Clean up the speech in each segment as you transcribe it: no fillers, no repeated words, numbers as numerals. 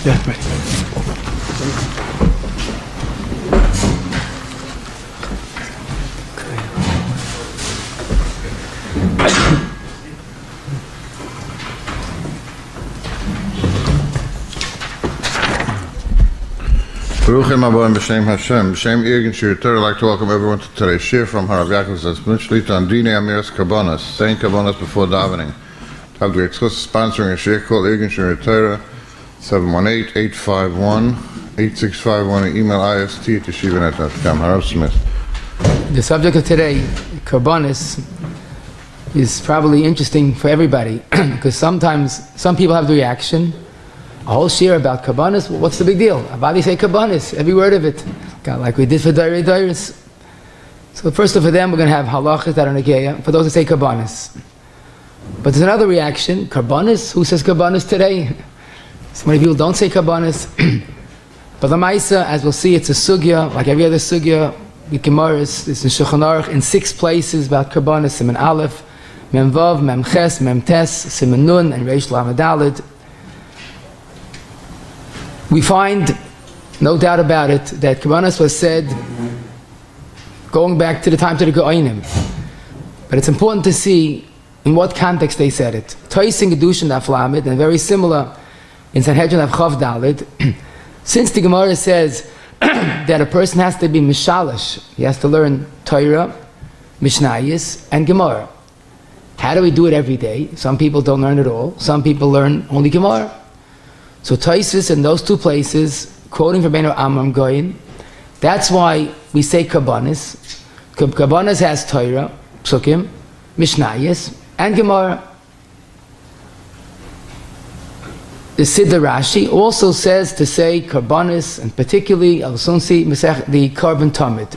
Yeah, right. Baruchim Aboim B'Shem Hashem. B'Shem Irgin Shiritor, I'd like to welcome everyone to today's shir from Rabbi Yakov Zatzmunchlit on Dine Amiras Korbonos, saying Korbonos before davening. To have the exclusive sponsoring a shir called Irgin Shiritor, 718-851-8651, email ist@yeshiva.com. Harav Smith. The subject of today, Korbonos, is probably interesting for everybody because sometimes some people have the reaction, a whole shir about Korbonos, what's the big deal? Why do you say Korbonos? Every word of it. Like we did for Dairis. So first of all, for them, we're going to have halachas that are negeya, for those who say Korbonos. But there's another reaction, Korbonos? Who says Korbonos today? So many people don't say Korbonos. But the Maisa, as we'll see, it's a sugya, like every other sugya, with Gemaras, it's in Shacharis, in 6 places about Korbonos, Siman Aleph, Mem Vav, Mem Ches, Mem Tes, Siman Nun, and Reish Lamed Daled. We find, no doubt about it, that Korbonos was said going back to the time to the Go'ainim. But it's important to see in what context they said it. Tois in Kedushin Daf Lamed, and very similar in Sanhedrin Daf Chav Daled. Since the Gemara says that a person has to be mishalish, he has to learn Torah, Mishnayos, and Gemara. How do we do it every day? Some people don't learn at all. Some people learn only Gemara. So Taisus in those 2 places, quoting from Rabbeinu Amram Goyin, that's why we say Korbonos. Korbonos has Torah, Psukim, Mishnayos, and Gemara. The Siddur Rashi also says to say Korbonos, and particularly, I'll soon see the Korban Tamid.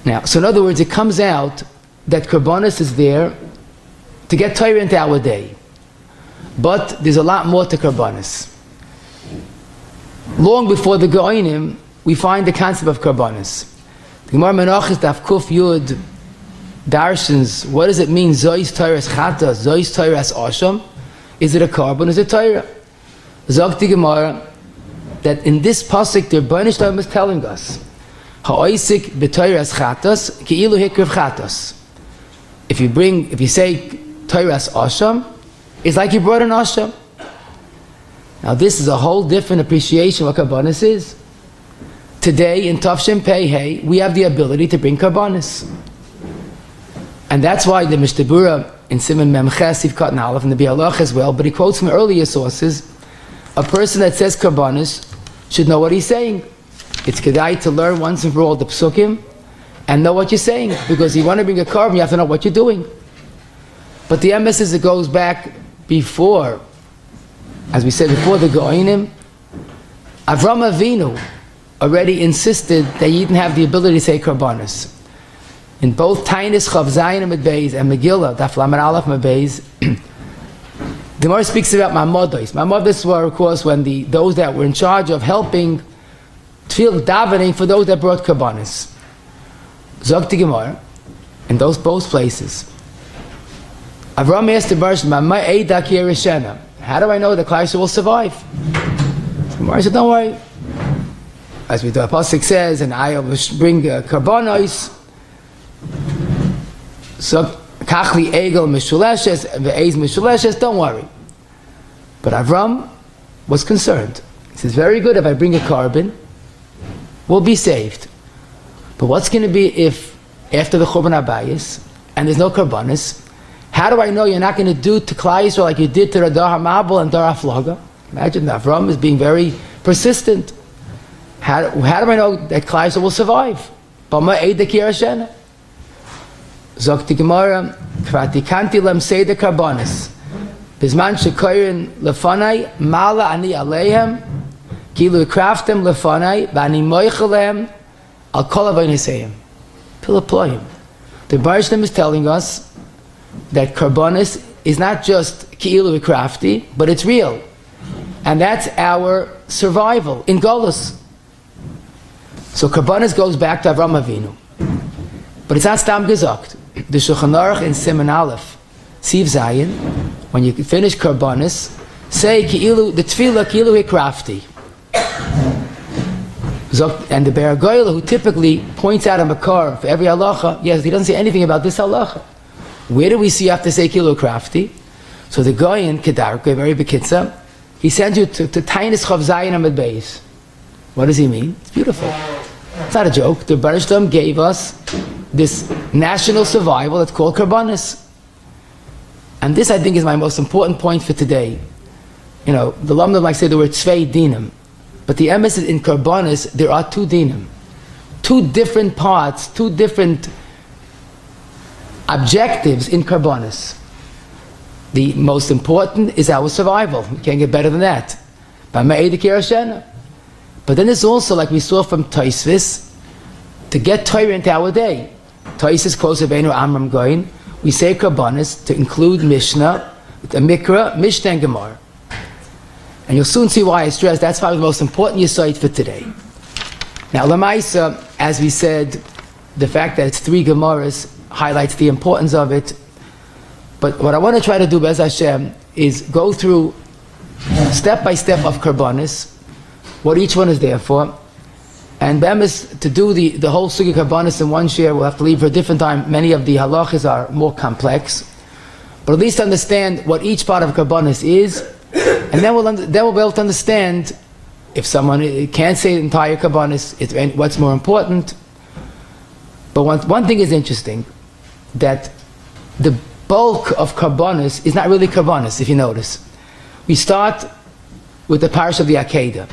Now, so in other words, it comes out that Korbonos is there to get Torah into our day. But there's a lot more to Korbonos. Long before the Go'inim, we find the concept of Korbonos. The Gemara Menachos Daf Kuf Yud darshans, what does it mean? Zois Torah's Chata, Zois Torah's Osham? Is it a Korban? Is it Torah? Zog the Gemara that in this pasuk the Rebbeinu Shalom is telling us, Ha'oisik b'Torah's Chatas ki'ilu hikriv Chatas. If you say Torah's Osham, it's like you brought an Asham. Now this is a whole different appreciation of what Korbonos is. Today in Tafshin Pei Hey, we have the ability to bring Korbonos. And that's why the Mishnah in Siman Mem Ches, Sivkat and Aleph, and the Bialach as well, but he quotes from earlier sources, a person that says Korbonos should know what he's saying. It's kedai to learn once and for all the Psukim and know what you're saying, because you want to bring a Korban, you have to know what you're doing. But the emphasis, it goes back before, as we said before, the Go'inim. Avram Avinu already insisted that you didn't have the ability to say Korbonos. In both Tainis, Chav Zayin and Beis, and Megillah, Daf Lamed Aleph Beis, the Gemara speaks about Mamodos. Mamodos were, of course, when those that were in charge of helping Tfil Davening for those that brought Korbonos. Zog the Gemara, in those both places, Avram asked the Bershon, how do I know the Klaisha will survive? The Gemara said, don't worry. As the Apostle says, and I will bring Korbonos, so Kachli Egel Mishuleshes, Ve'ez Mishuleshes, don't worry. But Avram was concerned. He says, very good, if I bring a carbon, we'll be saved. But what's going to be if, after the Churban Abayis, and there's no Korbonos, how do I know you're not going to do to Klal Yisrael like you did to Radar HaMabel and Dar HaFlaga? Imagine that Avram is being very persistent. How do I know that Klal Yisrael will survive? Bama Eida Ki Arshena. Zok the Gemara, Kvati Kanti Lem Seder Korbonos. Bizman Shekoyin Lefanai, Mala Ani Aleihem, Kilu Kraftem Lefanai, Bani Moichelem, Al Kol Avayniseyim. Pilaployim. The Baruch is telling us that Korbonos is not just Ki'ilu Krafti, but it's real. And that's our survival in Golus. So Korbonos goes back to Avram Avinu. But it's not Stam Gezakt. The Shulchan Aruch in Siman Aleph, Siv Zayin, when you finish Korbonos, say ki'ilu, the tefillah ki'ilu hikrafti. And the Ber Goyla, who typically points out a makar for every halacha, yes, he doesn't say anything about this halacha. Where do we see you have to say ki'ilu hikrafti? So the guy in Kedarke, very bekitza, he sends you to Tainis Chav Zayin Amid Beis. What does he mean? It's beautiful. It's not a joke. The Baruch Shalom gave us this national survival that's called Korbonos. And this, I think, is my most important point for today. You know, the Lamdam like say the word Tzvei Dinim. But the emphasis in Korbonos, there are two dinim. Two different parts, two different objectives in Korbonos. The most important is our survival. We can't get better than that. But then there's also, like we saw from Taisvis, to get Torah into our day. Taisvis quotes Rabbeinu Amram Goyin. We say Korbonos to include Mishnah, the Mikra, Mishnah and Gemara. And you'll soon see why I stress that's probably the most important yesod for today. Now, Lamaisa, as we said, the fact that it's 3 Gemaras highlights the importance of it. But what I want to try to do, Bez Hashem, is go through step by step of Korbonos, what each one is there for. And Bemis, to do the whole sugi Korbonos in one share, we'll have to leave for a different time. Many of the halachas are more complex. But at least understand what each part of Korbonos is, and then we'll be able to understand if someone can't say the entire Korbonos, what's more important. But one thing is interesting, that the bulk of Korbonos is not really Korbonos, if you notice. We start with the parish of the Akedah,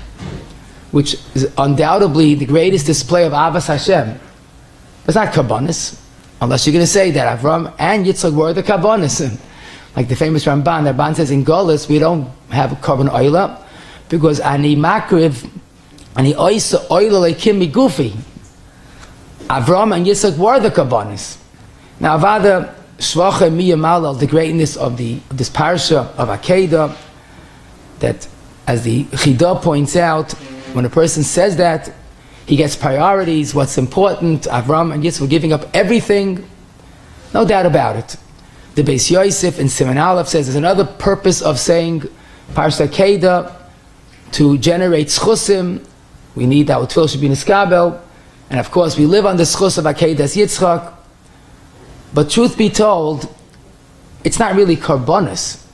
which is undoubtedly the greatest display of Avas Hashem. It's not Korbonos, unless you're going to say that Avram and Yitzchak were the Korbonos. Like the famous Ramban, the Ramban says in Golis, we don't have a Korban Oila, because Ani Makriv, Ani Oisa Oila Leikim Migufi. Avram and Yitzchak were the Korbonos. Now, Avada Shvacha Miyamalal, the greatness of this parasha of Akedah, that as the Chidah points out, when a person says that, he gets priorities, what's important. Avram and Yitzchak were giving up everything, no doubt about it. The Beis Yosef in Siman Aleph says there's another purpose of saying Parsha Akedah, to generate schusim. We need that our tefillah should be niskabel, and of course we live on the schus of Akedah as Yitzchak. But truth be told, it's not really Korbonos.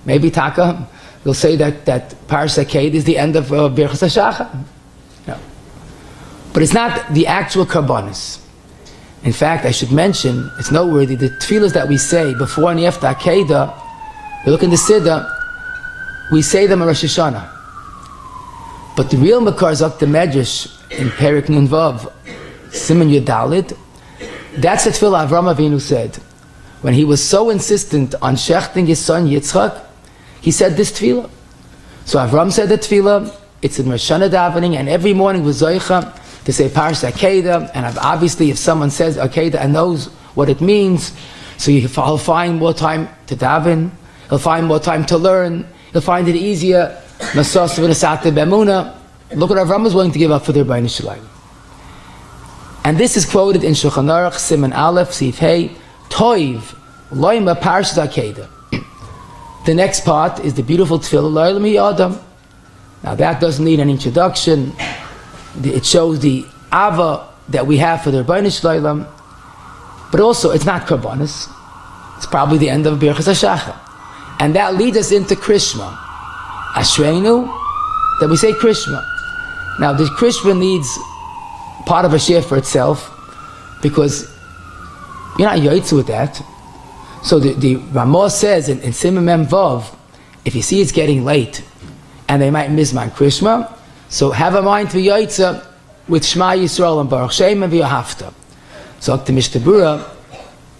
Maybe Taka will say that Parsha Akedah is the end of Birchas HaShachar. No. But it's not the actual Korbonos. In fact, I should mention, it's noteworthy, the tefillahs that we say before and after Akedah, you look in the Siddur, we say them on Rosh Hashanah. But the real Makar Zok the Medrash in Perik Nun Vav, Siman Yudalid, that's the tefillah Avram Avinu said. When he was so insistent on shechting his son Yitzchak, he said this tefillah. So Avram said the tefillah, it's in Rosh Hashanah davening, and every morning with Zoicha, to say Parsha Akedah, and obviously if someone says Akedah and knows what it means, so he'll find more time to daven, he'll find more time to learn, he'll find it easier. Nasas v'nasate b'emuna. Look what Avram was willing to give up for the Rebbeinu Shalom. And this is quoted in Shulchan Aruch, Siman Aleph, Sif Hey, Toiv, Loima Parsha Akedah. The next part is the beautiful Tefillah, Lo'elam Yadam. Now that doesn't need an introduction. It shows the Ava that we have for the Rebbeinu Shalom, but also it's not Korbonos. It's probably the end of Birchas HaShachar. And that leads us into Krishma. Ashreinu, that we say Krishma. Now the Krishma needs part of a share for itself, because you're not yoitzu with that. So the Ramah says in Siman Mem Vav, if you see it's getting late and they might mizman Krishma, so have a mind to be yoitza with Shema Yisrael and Baruch Shem and V'Yohavta. So the Mishnah Berurah,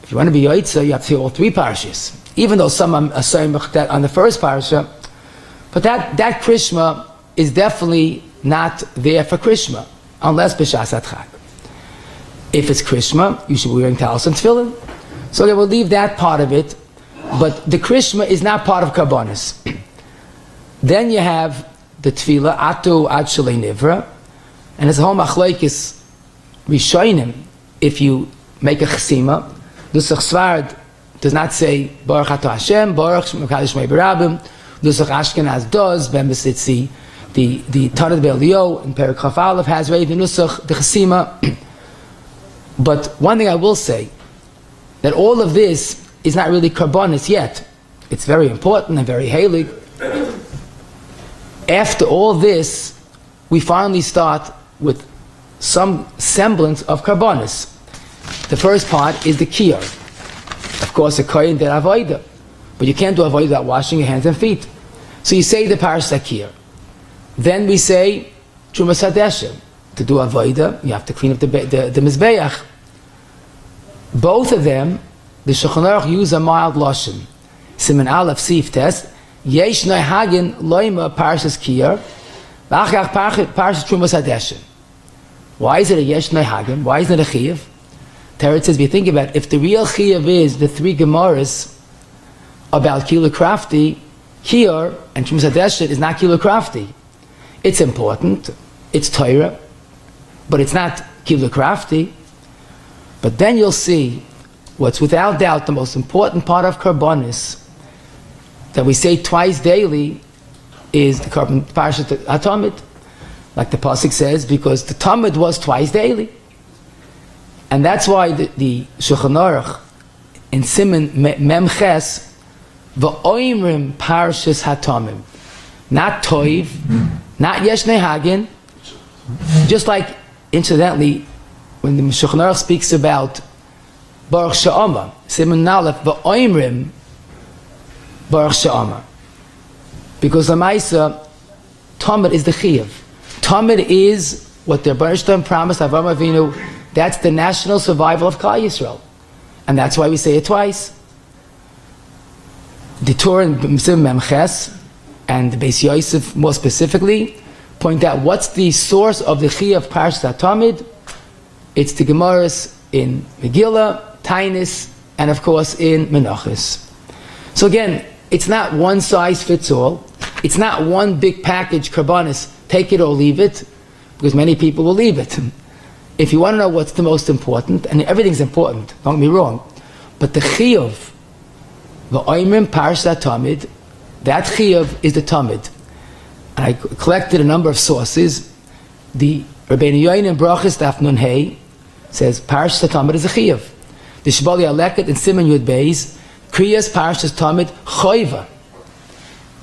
if you want to be yoitza, you have to hear all 3 parashas. Even though some are saying that on the first parasha, but that Krishma is definitely not there for Krishma, unless b'shas Chag. If it's Krishma, you should be wearing talis and tefillin. So they will leave that part of it, but the Krishma is not part of Korbonos. Then you have the tefillah atu ad shalei nivra, and it's a whole machlokes rishonim. If you make a chesima, the Sfard does not say Baruch Ato Hashem, Baruch Kaddish May Barabim, Nusach Ashkenaz does, Bembesitzi, the Tanad Be'elio in Perek Chaf Aleph has already the Nusach, the Chasima. But one thing I will say, that all of this is not really Korbanos yet. It's very important and very halig. After all this, we finally start with some semblance of Korbanos. The first part is the Kiyar. Of course, a Kohen did Avodah. But you can't do Avodah without washing your hands and feet. So you say the Parashat Kiyar. Then we say Trumas Hadeshem. To do Avodah, you have to clean up the Mizbeach. Both of them, the Shulchan Aruch use a mild lashon. Siman Aleph Sif Test. Yesh Hagin Loima Parshas Kiyar. V'achach Parshas Trumas Hadeshem. Why is it a Yesh Hagin? Why isn't it a Chiyav? Teretz says, if you think about it, if the real Chiyav is the three Gemaras about Kilo Krafti, Kiyar and Trumas Hadeshem is not Kilo Krafti. It's important, it's Torah, but it's not Kilo Krafti. But then you'll see what's without doubt the most important part of Korbanos that we say twice daily is the Parashat HaTamid, like the pasuk says, because the Tamid was twice daily, and that's why the Shulchan Aruch in Siman Mem Ches v'oimrim Parashas HaTamim, not Toiv, not Yesh Hagin, just like incidentally when the Shulchan Aruch speaks about Baruch She'amar, Siman Aleph v'oimrim Baruch She'amar, because the Maisa Tamid is the Chiyav. Tamid is what the Rebbeinu Shalom promised Avraham Avinu. That's the national survival of Klal Yisrael, and that's why we say it twice. The Torah in Siman Mem Ches and the Beis Yosef more specifically point out what's the source of the Chiyav Parashat HaTamid. It's the Gemaras in Megillah, Tainis, and of course in Menachos. So again, it's not one size fits all. It's not one big package, Korbanos, take it or leave it, because many people will leave it. If you want to know what's the most important, and everything's important, don't get me wrong, but the Chiyuv, the Oimrim Parashat HaTamid, that Chiyuv is the Tamid. And I collected a number of sources. The Rabbeinu Yoin in Brachas Daf Nun Hey says Parashat HaTamid is a Chiyuv. The Shibali Aleket in Siman Yud Beis, Kriyas Parashat HaTamid Choiva.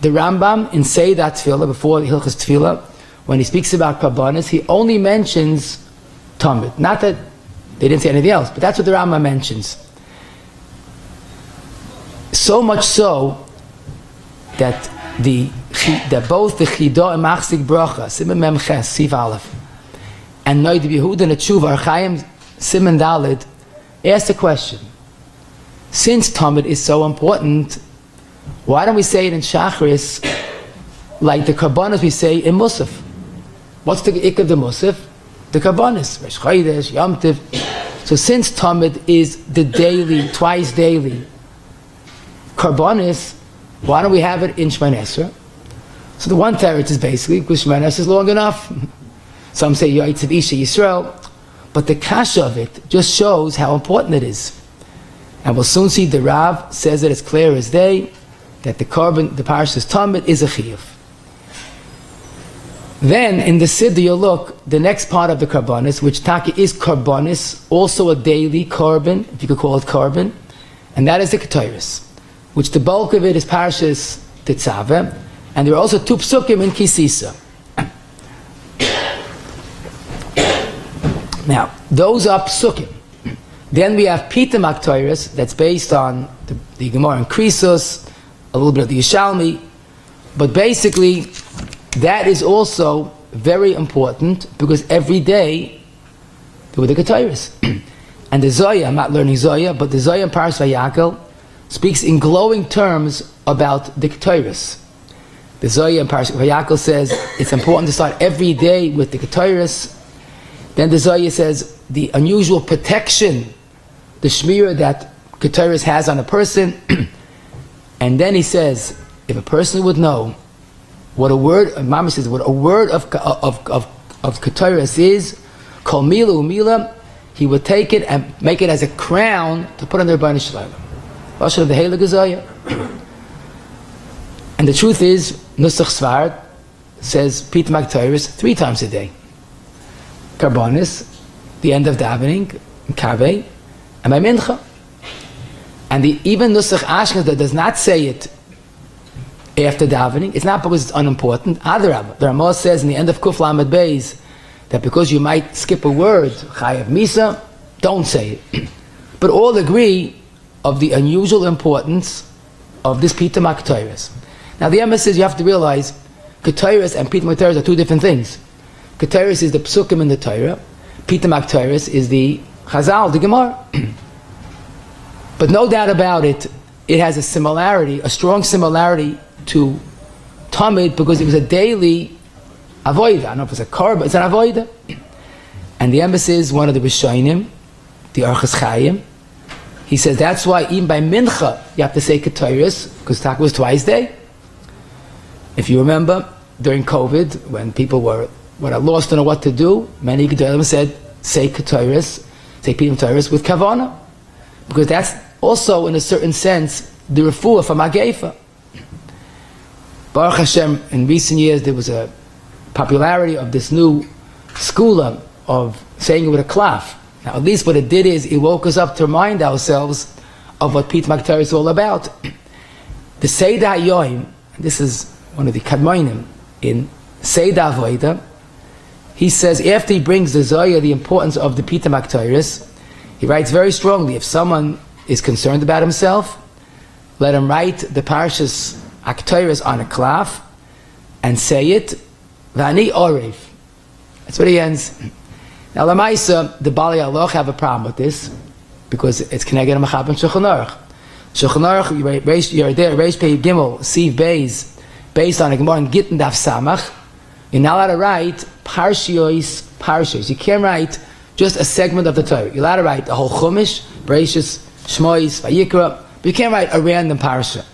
The Rambam in Seidat Tefillah, before the Hilchas Tefillah, when he speaks about Korbanos, he only mentions Tamid. Not that they didn't say anything else, but that's what the Rambam mentions. So much so that both the Chidah and Machzik Bracha, Siman Mem Ches, Sif Aleph, and Noid Yehuda and Tshuva, Archaim, Siman Dalid, asked the question: since Tamid is so important, why don't we say it in Shacharis like the Korbanos we say in Musaf? What's the ik of the Musaf? The Korbanos, Rosh Chodesh, Yom Tov. So since Tamid is the daily, twice daily Korbanos, why don't we have it in Shemona Esrei? So the one teretz is basically because Shemona Esrei is long enough. Some say Yoitzav Isha Yisrael, but the kasha of it just shows how important it is. And we'll soon see the Rav says it as clear as day that the Parashas Tamid is a Chiyuv. Then in the Siddur you'll look, the next part of the Korbanos, which Taki is Korbanos, also a daily Korban, if you could call it Korban, and that is the Ketoret, which the bulk of it is Parashas Tetzaveh, and there are also two psukim in Kisisa. Now, those are psukim. Then we have Pitom Aktoiris, that's based on the Gemara in Krisos, a little bit of the Yishalmi, but basically that is also very important because every day there were the Ketoret. And the Zoya, I'm not learning Zoya, but the Zoya in Parashat Vayakel speaks in glowing terms about the Ketoret. The Zoya in Parashat Vayakel says it's important to start every day with the Ketoret. Then the Zoya says the unusual protection, the shmirah that Ketoret has on a person. And then he says, if a person would know what a word, Mama says, what a word of Ketoret is, kol mila umila, he would take it and make it as a crown to put on their Rebbeinu Shalom. Lashon of the Heilig Zoya. And the truth is, Nusach Svar says Pitum HaKtoros 3 times a day. Korbonos, the end of davening, Kaveh, and by Mincha. And even Nusach Ashkenaz that does not say it after davening, it's not because it's unimportant. Adarabah, the Ramah says in the end of Kuf Lamed Beis that because you might skip a word, Chayav Misa, don't say it. But all agree of the unusual importance of this Pitum HaKtoros. Now the Emes says you have to realize Ketoret and Pitum HaKtoros are 2 different things. Ketoret is the Psukim in the Torah. Pitum HaKtoros is the Chazal, the Gemara. But no doubt about it, it has a similarity, a strong similarity to Tamid because it was a daily avoida. I don't know if it's a korban, it's an avoida. And the Emes is one of the Rishonim, the Orchos Chaim. He says that's why even by Mincha you have to say Ketoret because Taka was twice a day. If you remember, during COVID, when people were lost to know what to do, many Gedolim said, say Ketoret, say Pitum HaKtoros with Kavana. Because that's also, in a certain sense, the refuah from Ageifa. Baruch Hashem, in recent years, there was a popularity of this new skula of saying it with a klaf. Now, at least what it did is, it woke us up to remind ourselves of what Pitum HaKtoros is all about. The Seder HaYoim, this is one of the Kadmonim in Seder Avoda, he says, after he brings the Zoya, the importance of the Pitum HaKtoros, he writes very strongly, if someone is concerned about himself, let him write the Parshas HaKtoros on a klaf and say it, V'ani Orev. That's what he ends. Now, Lamaisa, the Bali Aloch have a problem with this because it's Keneged HaMachab and Shulchan Aruch. Shulchan Aruch, you're there, Reish Pei Gimel, Siv Beis, based on a Gemara in Gittin Daf Samach, you're not allowed to write Parshiyos. You can't write just a segment of the Torah. You're allowed to write the whole Chumash, Bereshis, Shmois, Vayikra, but you can't write a random parsha.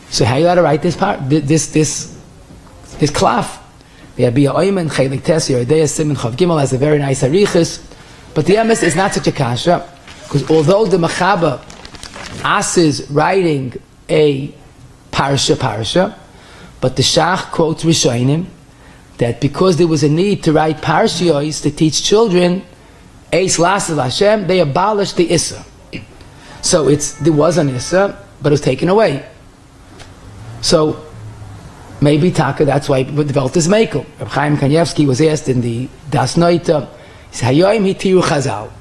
So how are you allowed to write this klaf? The Abiyah Oyman, Chelik Tes, Yeridea Simon Chav Gimel has a very nice arichis, but the Emes is not such a kasha, because although the Mechaba asks writing a parsha, but the Shach quotes Rishonim that because there was a need to write parshiyos to teach children, Eis Lasav Hashem, they abolished the Issa. So there was an Issa, but it was taken away. So maybe Taka, that's why we developed this Mekel. Reb Chaim Kanievsky was asked in the Das Noita, he said, Hayoim hitiru chazal.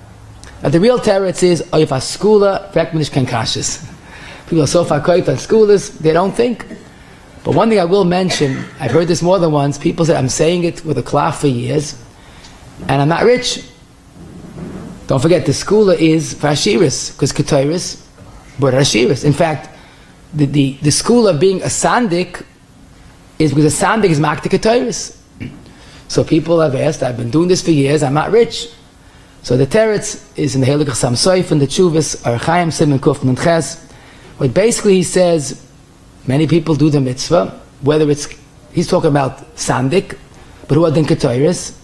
Now the real teretz is, if a skula, vekmenish kankashis. People are so far koif on skulas, they don't think. But one thing I will mention, I've heard this more than once, people say, I'm saying it with a klaf for years, and I'm not rich. Don't forget, the skula is for Hashiris, because Ketoret, but Hashiris. In fact, the school of being a sandik is because a sandik is makti Ketoret. So people have asked, I've been doing this for years, I'm not rich. So the teretz is in the Heilig Chassam Soif and the Tshuvas, Archaim Simon Kuf Nun Ches. But basically he says, many people do the mitzvah, whether he's talking about sandik, but who are then Ketoret?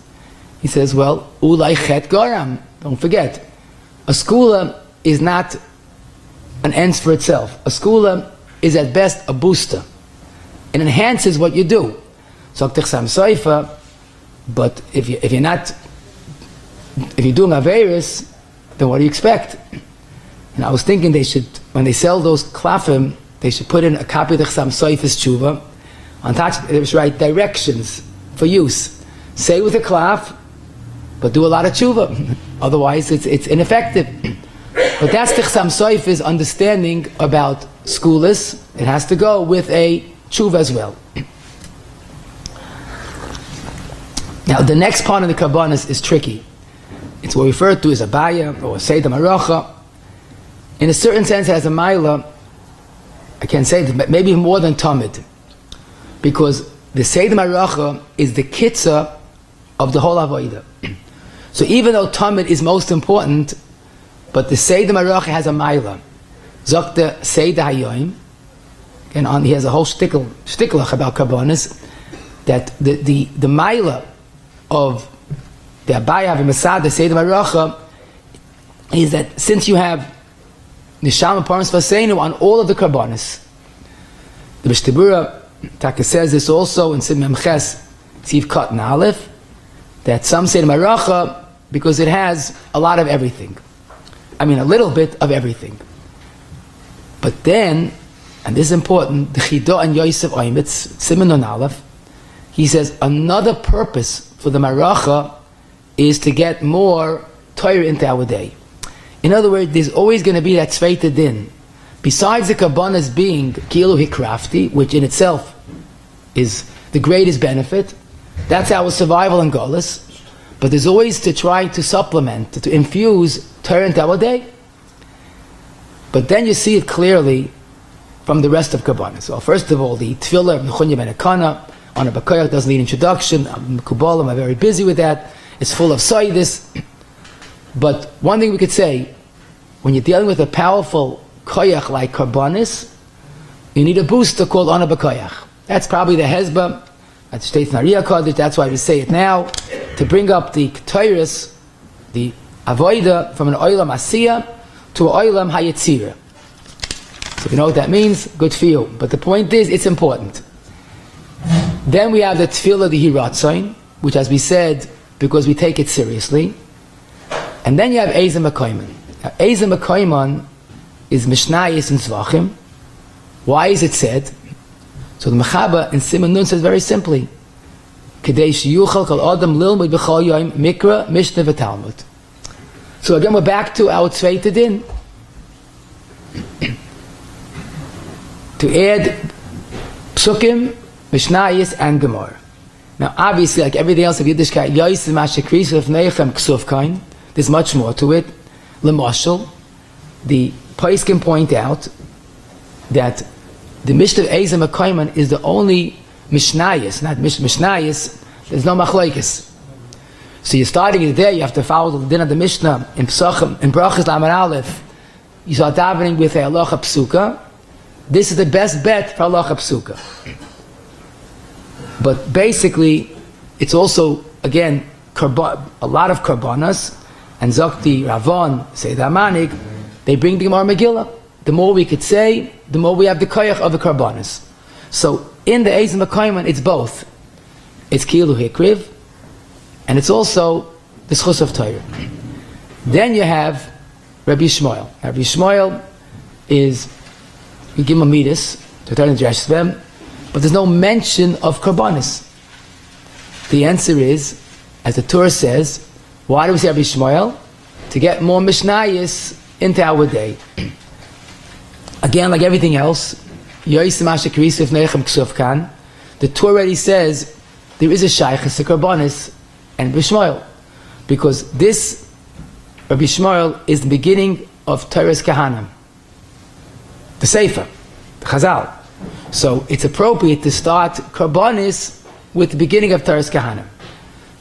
He says, well, ulai chet garam. Don't forget, a skula is not an ends for itself. A skula is at best a booster. It enhances what you do. So Chassam Soifa, but if you're doing Averis, then what do you expect? And I was thinking they should, when they sell those klafim, they should put in a copy of the Chassam Soif's tshuva. On top, they should write directions for use. Say with a klaf, but do a lot of tshuva. Otherwise, it's ineffective. But that's the Chassam Soif's understanding about skulas. It has to go with a tshuva as well. Now, the next part of the Korbonos is tricky. It's what we refer to as a baya or a seder maracha. In a certain sense, it has a maila. I can say that maybe more than tamid, because the seder maracha is the kitzah of the whole avodah. So even though tamid is most important, but the seder maracha has a maila. Zok the seder hayoim, and he has a whole shtiklach about Korbonos, that the maila of the Abaya v'Masad, the Seder Maracha, is that since you have Nishama Parnas Vaseinu on all of the Korbonos, The B'Shtibura Taka says this also in Sim Memches Tziv Kat and Aleph, that some say the Maracha because it has a lot of everything. I mean, a little bit of everything. But then, and this is important, the Chidah and Yosef Oimitz, Siman on Aleph, he says another purpose for the Maracha is to get more Torah into our day. In other words, there's always going to be that Tzveita Din. Besides the Korbanos being Kilu Hikrafti, which in itself is the greatest benefit, that's our survival and Golus, but there's always to try to supplement, to infuse Torah into our day. But then you see it clearly from the rest of Korbanos. Well, first of all, the Tefillah, Nechunya ben Akana, on a Bakayach doesn't need introduction. Kubalim, I'm very busy with that. It's full of Saidis. But one thing we could say, when you're dealing with a powerful Koyach like Korbanos, you need a booster called Ana Bakayach. That's probably the Hezbollah, at the State Nariya Kaddish, that's why we say it now, to bring up the Ketoret, the Avoida, from an Oilam Asiyah to an Oilam Hayetzirah. So if you know what that means, good for you. But the point is, it's important. Then we have the Tefillah, the Hiratzain, which, as we said, because we take it seriously. And then you have Eizem Akaiman. Now, Eizem Akaiman is Mishnayis and Zvachim. Why is it said? So the Mechaba in Siman Nun says very simply, Kaddish Yuchal Kol Adam Lilmud B'Chol Yom Mikra Mishnah V'Talmud. So again, we're back to our Tzveita Din. To add Psukim, Mishnayis, and Gemara. Now, obviously, like everything else of Yiddishkeit, Yosef Shacharis of Neichem Ksufkain, there's much more to it. L'mashal, the Pais can point out that the Mishnah of Eizem HaKaiman is the only Mishnayis, not Mishnayis, there's no Machlokes. So you're starting it there, you have to follow the din of the Mishnah in Pesachim, in Brachas Lamed Aleph. You start davening with a Halacha Psuka. This is the best bet for Halacha Psuka. But basically, it's also, again, a lot of Korbanos, and Zokti, Ravon, Seid HaManig, they bring the Gemara Megillah. The more we could say, the more we have the koyach of the Korbanos. So in the Eizem HaKaiman, it's both. It's Kilu Hikriv, and it's also the Schus of Torah. Then you have Rabbi Shmuel. Rabbi Shmuel is, you give him a midas, to turn into Yashvem, but there's no mention of Korbanos. The answer is, as the Torah says, why do we say Rabbi Shmuel? To get more Mishnayis into our day. Again, like everything else, the Torah already says there is a Shaychus to Korbanos and Rabbi Shmuel, because this Rabbi Shmuel is the beginning of Torah's Kahanim, the Sefer, the Chazal. So it's appropriate to start Korbanos with the beginning of Torah's Kahanim.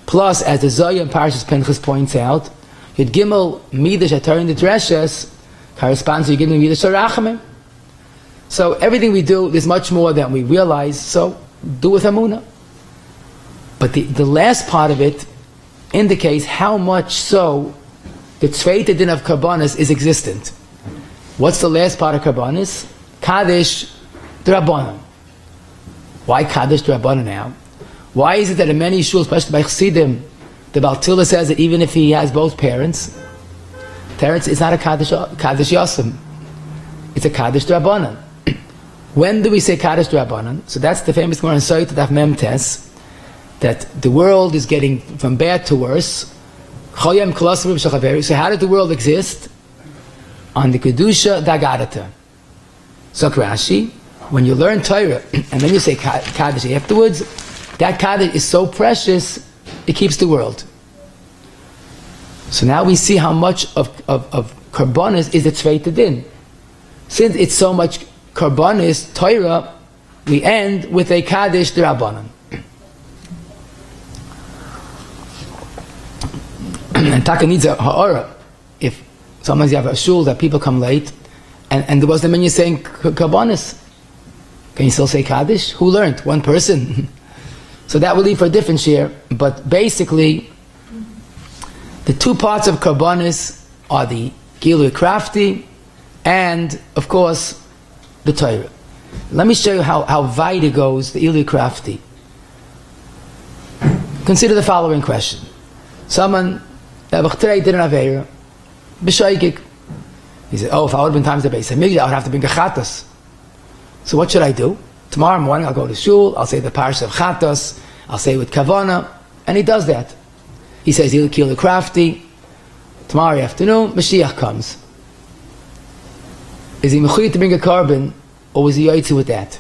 Plus, as the Zohar and Parashas Pinchas points out, Yud Gimel Midash Atar in the Dreshes corresponds to Yud Gimel Midash Arachamim. So everything we do, there's much more than we realize, so do with Amunah. But the last part of it indicates how much so the Tzveita Din of Korbanos is existent. What's the last part of Korbanos? Kaddish D'Rabbanan. Why Kaddish D'Rabbanan now? Why is it that in many shuls, especially by Chassidim, the Baal Tila says that even if he has both parents, it's not a Kaddish Yosem. It's a Kaddish D'Rabbanan. When do we say Kaddish D'Rabbanan? So that's the famous Gemara in Sotah Daf Mem Tes, that the world is getting from bad to worse. So how did the world exist? On the Kedusha Dagadata. So Rashi, when you learn Torah, and then you say Kaddish afterwards, that Kaddish is so precious, it keeps the world. So now we see how much of Korbanos is the Tzveita Din. Since it's so much Korbanos, Torah, we end with a Kaddish D'Rabbanan. And Taka needs a ha'ara. If sometimes you have a shul that people come late, and there was the menu saying Korbanos, can you still say Kaddish? Who learned? One person. So that will leave for a different share. But basically, the two parts of Korbanos are the Gilu Krafti and, of course, the Torah. Let me show you how wide it goes, the Ilu Crafty. Consider the following question. Someone that did an Aveira, B'shaygig. He said, if I would have been times the base, I would have to bring a Chatas. So what should I do? Tomorrow morning I'll go to shul, I'll say the Parsha of Chatas, I'll say with Kavana, and he does that. He says, Ilu Crafty. Tomorrow afternoon, Mashiach comes. Is he mechuyev to bring a carbon, or was he yoytze with that?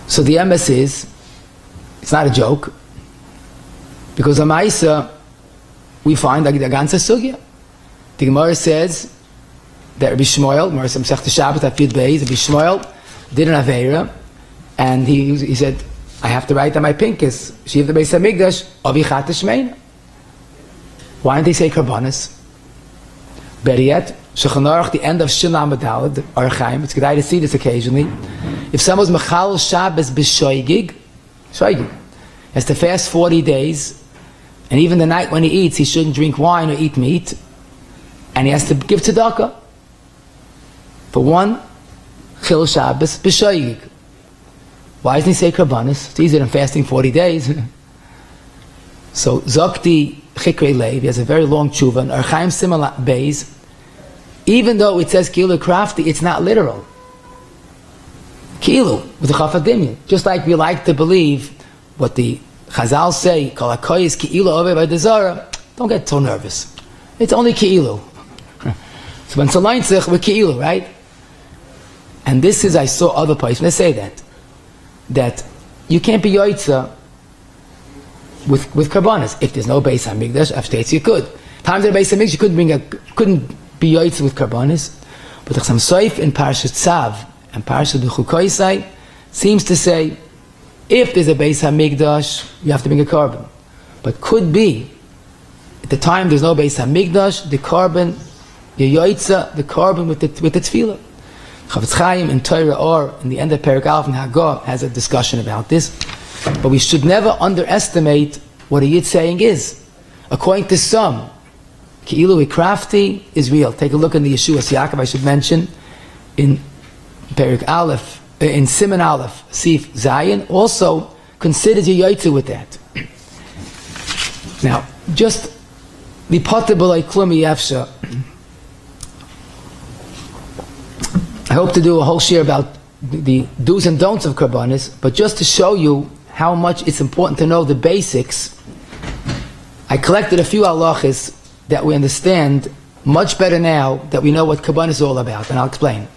So the emes is, it's not a joke, because on Ma'isa, we find like the ganze sugya. The Gemara says that Rabbi Shmuel, Gemara says Masechta Shabbat at Yud Beis, Rabbi Shmuel did an Aveira, and he said, I have to write on my pinkus, Shiv the Beis HaMikdash, Avi Chat Shmeina. Why didn't they say Korbonos? Better yet, Shulchan Aruch, the end of Shilam Adalad, Archaim, it's good to see this occasionally. If someone's Mechal Shabbos B'shoigig, has to fast 40 days, and even the night when he eats, he shouldn't drink wine or eat meat, and he has to give tzedakah for one Chil Shabbos B'shoigig. Why doesn't he say Korbonos? It's easier than fasting 40 days. So Zokti Chikrei Lev, he has a very long tshuva, and Archaim Simon Beis, even though it says Ki'ilu Crafty, it's not literal. Ki'ilu, with the Chafadim, just like we like to believe what the Chazal say, Kol HaKoyis Ki'ilu Ovei B'Dezara, don't get so nervous. It's only Ki'ilu. So when Salaintzich, we're Ki'ilu, right? And this is, I saw other places, they say that you can't be Yoitza with Korbanos. If there's no Beis HaMikdash, after you could. Times at Beis HaMikdash, you couldn't be Yoitza with Korbanos. But the Chasam Soif in Parashat Tzav and Parashat B'chukoisai seems to say, if there's a Beis HaMikdash, you have to bring a carbon. But could be, at the time there's no Beis HaMikdash, the carbon, the Yoitza, the carbon with the Tefillah. Chavetz Chaim in Torah Or, in the end of Perek Aleph and Hagah, has a discussion about this. But we should never underestimate what a Yid saying is. According to some, Ki'ilu Crafty is real. Take a look in the Yeshuas Yakov, I should mention, in Perek Aleph, in Siman Aleph, Sif Zayin, also considers a Yoitze with that. Now, just the potable Klumi Yefsha. I hope to do a whole share about the do's and don'ts of Korbanos, but just to show you how much it's important to know the basics, I collected a few halachas that we understand much better now that we know what Korbanos is all about, and I'll explain.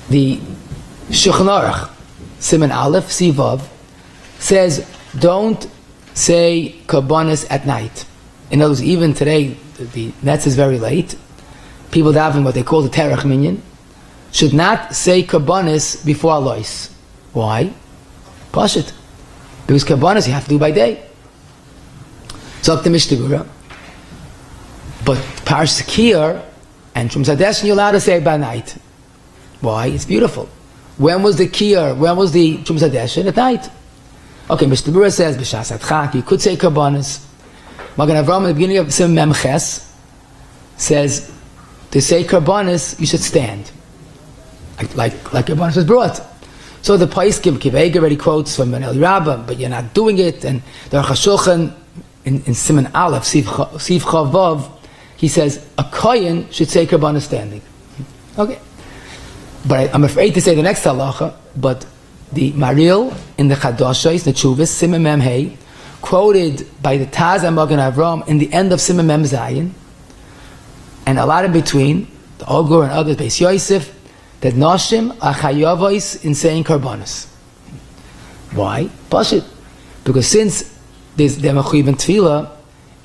The Shulchan Aruch, Siman Aleph, Sivav, says don't say Korbanos at night. In other words, even today, the Netz is very late. People daven what they call the Terach Minyan, should not say Korbanos before Alois. Why? Pashut. Because Korbanos you have to do by day. So up to Mishnah. But Parshas Kiyar and Shum Sadesh you're allowed to say by night. Why? It's beautiful. When was the Kiyar? When was the Shum Sadesh? At night. Okay, Mishnah says B'Shas Adchak you could say Korbanos. Magen Avraham at the beginning of Sim Memches says to say Korbanos you should stand. Like Korbanos was brought. So the Paiskim Kiveg already quotes from an El Rabbah, but you're not doing it. And the Aruch HaShulchan in Siman Aleph, Sif Chavav, he says a Kohen should say Korbanos standing. Okay. But I'm afraid to say the next halacha, but the Maril in the Chadoshos, the Chuvas, Siman Mem Hey, quoted by the Taz and Magen Avraham in the end of Siman Mem Zayin, and a lot in between, the Ogur and others, Beis Yosef, that Noshim are chayavos in saying Korbanos. Why? Pashut. Because since there's Mechuyev and Tefillah,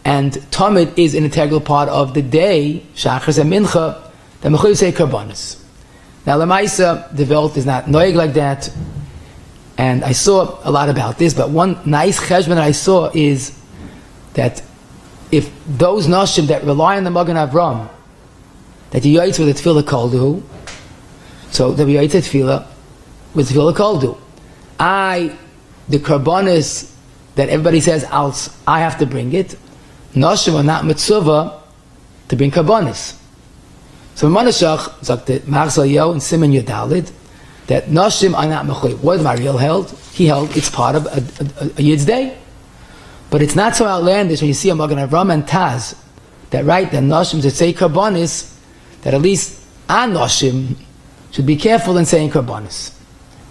and Tamid is an integral part of the day, Shacharis and Mincha, the Mechuyev say Korbanos. Now, Lamaisa, the Welt is not noig like that, and I saw a lot about this, but one nice cheshbon that I saw is that if those Noshim that rely on the Magen Avraham, that you yaitz with the Tefillah Koldu, so the Yaitz Tefillah with Tefillah Koldu. The Korbanos that everybody says I have to bring it, Noshim are not mitzvah to bring Korbanos. So Manashach, sagt the Marzal Yo in Siman Yudalid, that Nashim are not mechuyev. What Mariel held? He held it's part of a Yid's day. But it's not so outlandish when you see a Magen Avram and Taz, that right, the Nashim that say Korbanos, that at least an Nashim should be careful in saying Korbanos.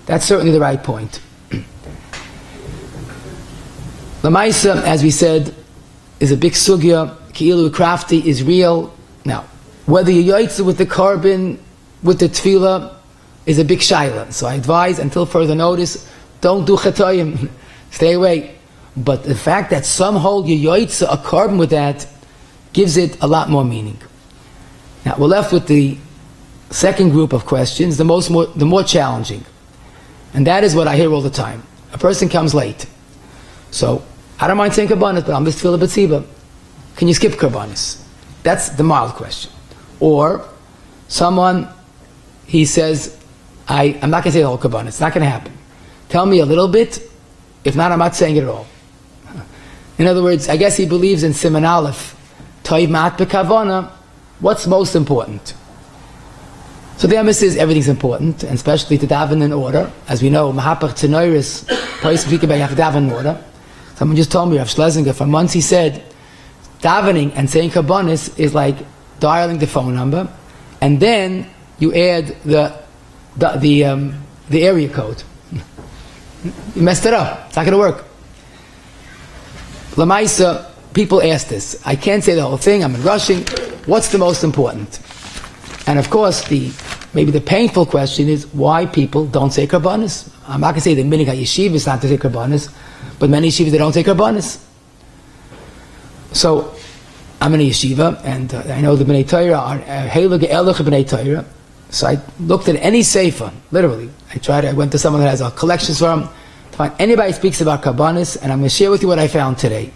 That's certainly the right point. Lamaisa, as we said, is a big sugya. Ki'ilu crafty is real. Now, whether you yoitze with the carbon, with the tefillah, is a big shaila. So I advise, until further notice, don't do chetayim. Stay away. But the fact that some hold you yoitze a carbon with that gives it a lot more meaning. Now, we're left with the second group of questions, the more challenging. And that is what I hear all the time. A person comes late. So, I don't mind saying Korbanot, but I'm just tefillah b'tziba. Can you skip Korbanos? That's the mild question. Or, someone, he says, I'm not going to say the whole Korbanos. It's not going to happen. Tell me a little bit. If not, I'm not saying it at all. In other words, I guess he believes in Siman Aleph. Toiv mat b'kavana. What's most important? So the emphasis is everything's important, and especially to daven in order. As we know, Mahapach Tzenoiris, Tois V'Tikabay, you have to daven in order. Someone just told me, Rav Schlesinger, for months he said, davening and saying Korbanos is like dialing the phone number, and then you add the area code. You messed it up. It's not going to work. Lamaisa, people ask this. I can't say the whole thing. I'm rushing. What's the most important? And of course, maybe the painful question is why people don't say Korbanos. I'm not going to say the minhag yeshiva is not to say Korbanos, but many yeshivas they don't say Korbanos. So I'm in a yeshiva, and I know the B'nai Torah are heilige Elach B'nai Torah. So I looked at any sefer, literally. I went to someone that has a collections for them to find anybody who speaks about Korbanos, and I'm going to share with you what I found today.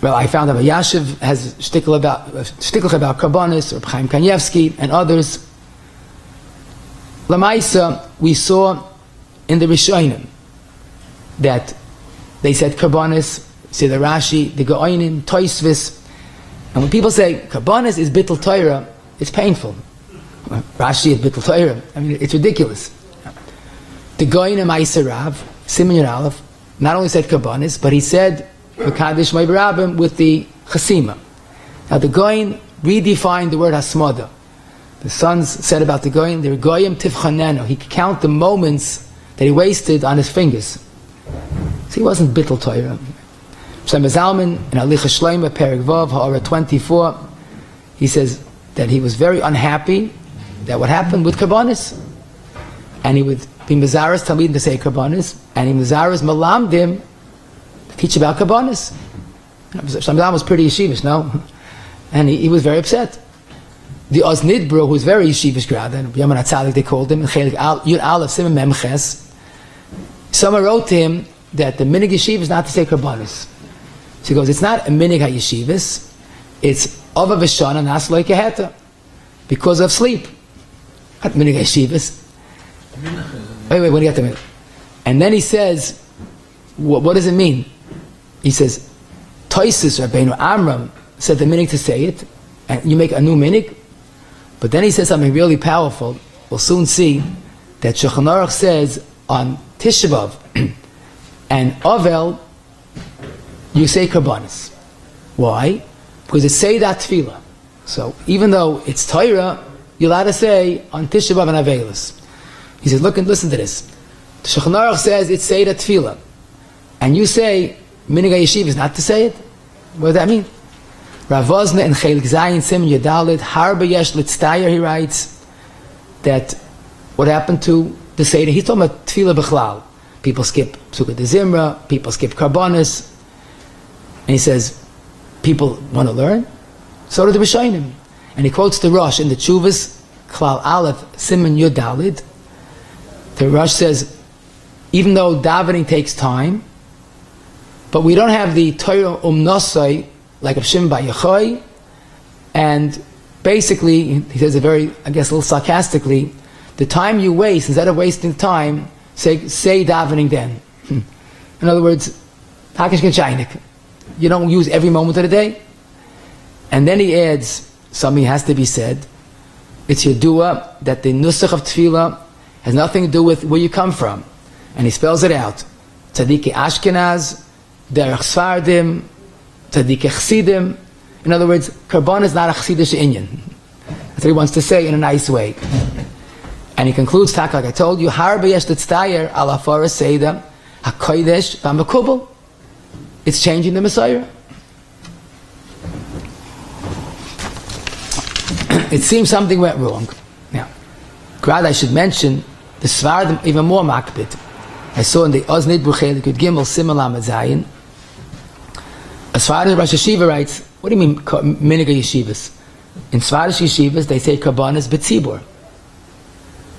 Well, I found that Yashiv has shtickle about Korbanos, or Chaim Kanievsky, and others. Lamaisa, we saw in the Rishonim that they said Korbanos, say the Rashi, the Gaonim, Toisvis, and when people say Korbanos is Bittul Torah, it's painful. Rashi is Bittul Torah. I mean, it's ridiculous. The Gaonim Ma'aser Rav, Siman Yud Aleph, not only said Korbanos, but he said Kaddish with the Chasima. Now the Goyin redefined the word Hasmada. The sons said about the Goyin, they're Goyim Tivchanenu. He could count the moments that he wasted on his fingers. So he wasn't Bittul Torah. Shem Zalman in Alicha Shleima, Perek Vav, Ha'ara 24, he says that he was very unhappy that what happened with Korbanos. And he would be Mazaras Talmidim to say Korbanos, and he Mazaras Malamdim to teach about Korbanos. Shem Zalman was pretty yeshivish, no? And he was very upset. The Oz Nidbro, who was very yeshivish grad, and Yaman HaTzadik they called him, Yud Aleph Siman Memches, someone wrote to him that the minhag yeshiva is not to say Korbanos. So he goes, it's not a minhag yeshivas, it's Ava V'Shana Nas Lo Keheta, because of sleep. Not minhag yeshivas. Wait, when you get to it. And then he says, what does it mean? He says, Toisis Rabbeinu Amram said the minhag to say it, and you make a new minhag. But then he says something really powerful. We'll soon see that Shulchan Aruch says on Tisha B'Av and Ovel, you say Korbanos. Why? Because it's say that tefillah. So even though it's Torah, you're allowed to say on Tisha B'Av and Avelis. He says, look and listen to this. The Shulchan Aruch says it's say that tefillah, and you say minhag yeshiva is not to say it. What does that mean? Rav Vozna in Chelik Zayin Siman Yudalid Harba Yesh Litztayer, he writes that what happened to the Seder, he's talking about Tefillah B'chlal. People skip Sukkot de Zimra, people skip Korbanos, and he says, people want to learn, so do the Rishonim. And he quotes the Rosh in the Tshuvas, Klal Aleph Siman Yudalid. The Rosh says, even though davening takes time, but we don't have the Torah Nosai like of Shimon Bar Yochai, and basically, he says it very, I guess a little sarcastically, the time you waste, instead of wasting time, say davening then. In other words, Hakish Kachainik. You don't use every moment of the day. And then he adds, something has to be said. It's Yadua that the nusach of tefillah has nothing to do with where you come from. And he spells it out. Tzadikei Ashkenaz, Derech Sfardim, Tzadikei Chsidim. In other words, Korban is not a Chsidish inyan. That's what he wants to say in a nice way. And he concludes, like I told you, Harbe yesh t'tztayer al hafara seida hakodesh v'amakubal. It's changing the Messiah. It seems something went wrong. Now, K'rad, I should mention the Svardim even more makbid. I saw in the Oznid Bruchelik Yud Gimel Simon Lamed Zayin. A Svardim Rosh Yeshiva writes, what do you mean minhag yeshivas? In Svardish yeshivas they say Korbanos bציבור,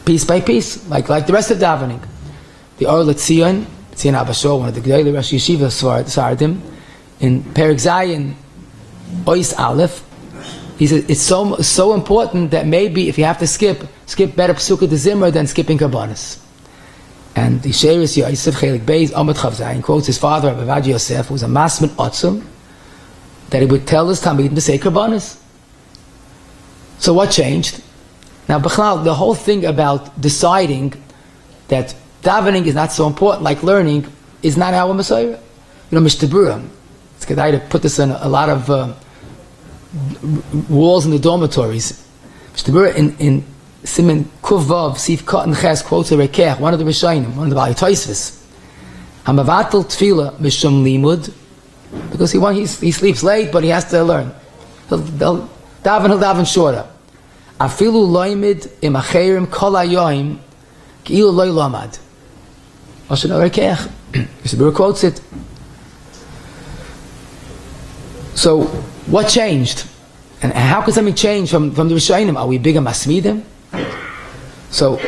piece by piece, like the rest of davening. The Or Letzion Abashor, one of the Gedolei Rosh Yeshiva Svardim, in Perek Zayin Ois Aleph, he says it's so important that maybe if you have to skip better Psukkah de Zimmer than skipping Korbanos. And the Shacharis Yosef Chelik Beis Amud Chav Zayin quotes his father Rabbi Yosef, who was a masman otzum, that he would tell his Talmidim to say Korbanos. So what changed? Now, B'chlal, the whole thing about deciding that davening is not so important like learning is not our Messiah. You know, Mishtabura, it's good to put this in a lot of walls in the dormitories. Mishtabura in Simen Kuv Vav, Sif Kot and Ches quotes a Rekech, one of the Rishonim, one of the Bali Toisvis. Hamavatel Tefillah Mishum Limud, because he sleeps late, but he has to learn. He'll daven shorter. Afilu loimid im acherim kol hayoim ki'ilu loy lomad. Oshana Rekech. Mishtabura quotes it. So, what changed? And how could something change from the Rishonim? Are we bigger masmidim? So,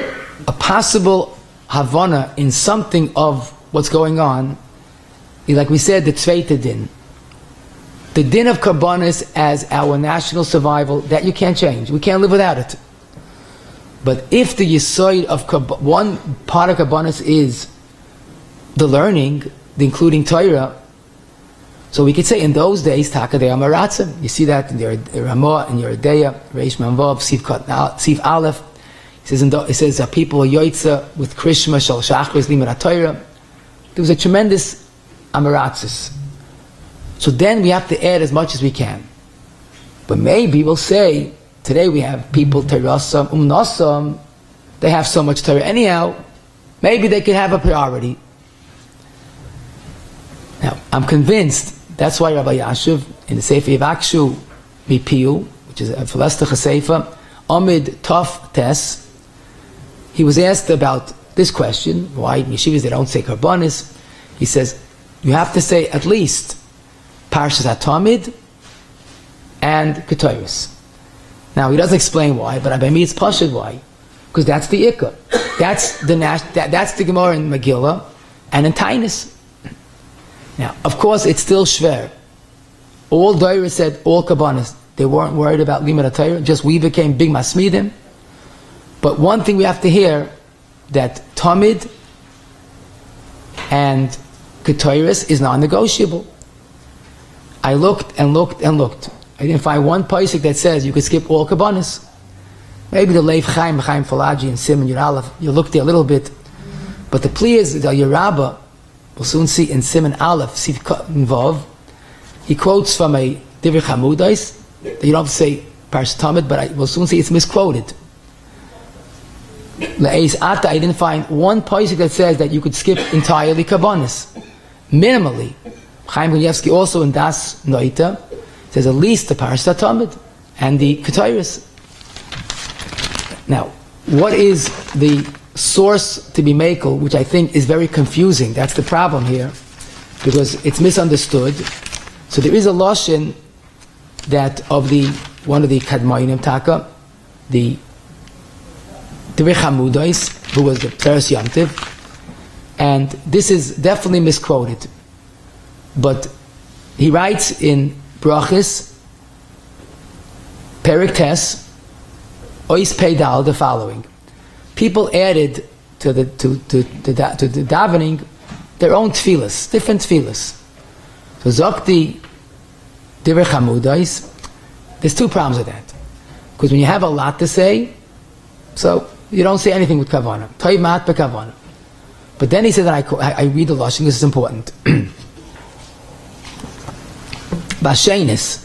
a possible havana in something of what's going on is, like we said, the Tzveite din. The din of Korbanos as our national survival, that you can't change. We can't live without it. But if the yisoid of one part of Korbanos is the learning, the including Torah, so we could say in those days, Taka de Amaratzim. You see that in the Ramah, in your Yeredeya, Reish Manvav, Sif Aleph. It says people are yoitza with Krishma, Shal Shacharis, Limud Torah. There was a tremendous Amaratzis. So then we have to add as much as we can. But maybe we'll say, today we have people, Terasam, Nasam, they have so much Torah anyhow, maybe they could have a priority. Now, I'm convinced that's why Rabbi Yashiv, in the Sefer Yivakshu Mipiu, which is a Philistich Sefer, Amid Tov Tes, he was asked about this question, why in yeshivas they don't say Korbanos. He says, you have to say at least Parshas HaTamid and Ketoret. Now, he doesn't explain why, but by me it's pashut why. Because that's the Ikka. That's the Gemara in Megillah and in Tainus. Now, of course, it's still shver. All Doira said, all Korbanos, they weren't worried about Limud Torah, just we became big masmidim. But one thing we have to hear, that Tamid and Ketoret is non-negotiable. I looked and looked and looked. I didn't find one pasuk that says you could skip all Korbanos. Maybe the Leif Chaim Falaji and Simon Yud Aleph, you look there a little bit. But the plea is, the Yerabba, we'll soon see in Simon Aleph, Sif Vav, he quotes from a Divrei Chamudais, that you don't have to say Parsh Tamid, but we'll soon see it's misquoted. Le'ez Ata, I didn't find one pasuk that says that you could skip entirely Korbanos. Minimally. Chaim Kanievsky also in Das Noita says at least the Parsh Tamid and the Ketoret. Now, what is the source to be makel, which I think is very confusing? That's the problem here, because it's misunderstood. So there is a lashon that of one of the Kadmoinim Taka, the Divrei Chamudais, who was the Teres Yomtiv, and this is definitely misquoted. But he writes in Brachis, Perek Tes, Ois Peidal, the following: people added to the davening their own tefillas, different tefillas. So Zokti Divrei Chamudais, There's two problems with that. Because when you have a lot to say, so you don't say anything with kavanah. Toiv mat b'kavanah. But then he said that I read the lashon. This is important. Bashenis,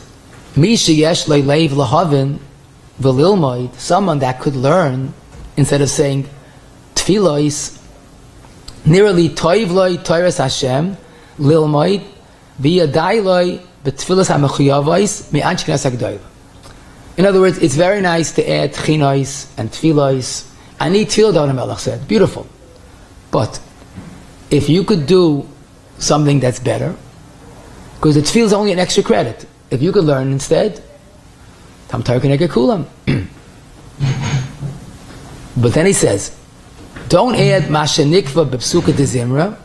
mi sheyesh leilev lahavin v'lilmoid. Someone that could learn instead of saying tfilos. Nearly toiv loy toiras Hashem lilmoid v'yadai loy b'tfilos hamechuyavos mi'anchkinas hagdoila. In other words, it's very nice to add chinos and tfilos. I need tefillah, David Melech said. Beautiful. But if you could do something that's better, because the tefillah is only an extra credit. If you could learn instead, tam Torah keneged kulam. But then he says, don't add mashenikva b'psuka de zimra,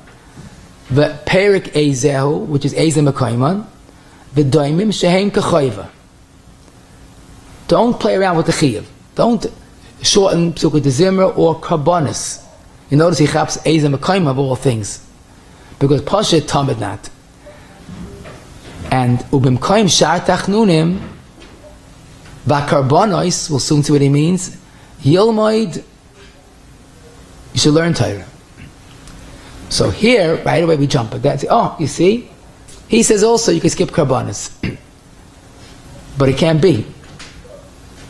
v'perik ezehu, which is eze mekayman, v'doimim shehem kachayva. Don't play around with the chiyuv. Don't shorten psuka de zimra or Korbonos. You notice he chaps eze mekayman of all things, because pasha tamid not. And ubimkayim shar tachnunim v'karbonos, we'll soon see what he means. Yilmoid, you should learn Torah. So here, right away we jump at that. Oh, you see? He says also you can skip Korbanos. But it can't be.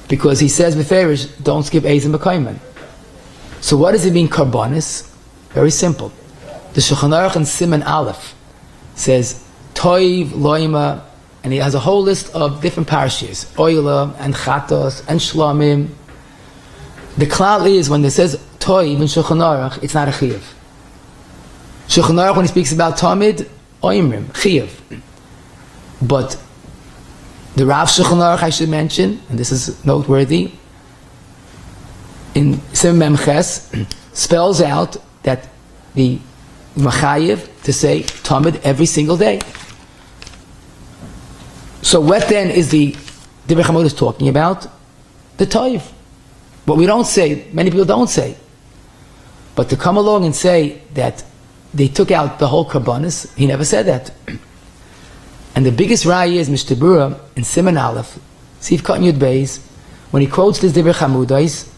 Because he says, Meferish, don't skip Eizim B'Kaiman. So what does it mean, Korbanos? Very simple. The Shulchan Aruch in Siman Aleph says, Toiv, Loima, and he has a whole list of different parashas, Oila, and Chatos, and Shlomim. The klal is when it says Toiv in Shulchan Aruch, it's not a chiyuv. Shulchan Aruch, when he speaks about Tamid, Oimrim, chiyuv. But the Rav Shulchan Aruch, I should mention, and this is noteworthy, in Sim Memches, spells out that the machayev to say Tamid every single day. So what then is the Divrei Chamod is talking about? The Toiv. What we don't say, many people don't say. But to come along and say that they took out the whole Korbanos, he never said that. And the biggest raya is Mishnah Berurah in Siman Aleph, Sif Katan Yud Beis, when he quotes this Divrei Chamudais,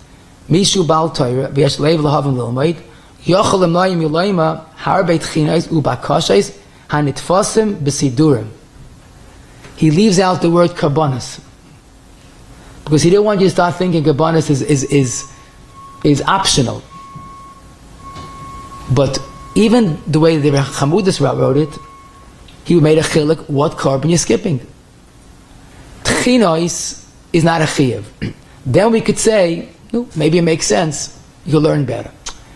Mishu Bal Torah, V'yesh Leiv Lahavim Lilmoid, Yochel Emlayim Yulayma, Har Beit Chinais Ubakashais, Hanitfosim B'Sidurim. He leaves out the word Korbanos. Because he didn't want you to start thinking Korbanos is optional. But even the way the Chamudis wrote it, he made a chiluk, what korban you're skipping. Tchinois is not a chiyuv. Then we could say, no, maybe it makes sense, you'll learn better.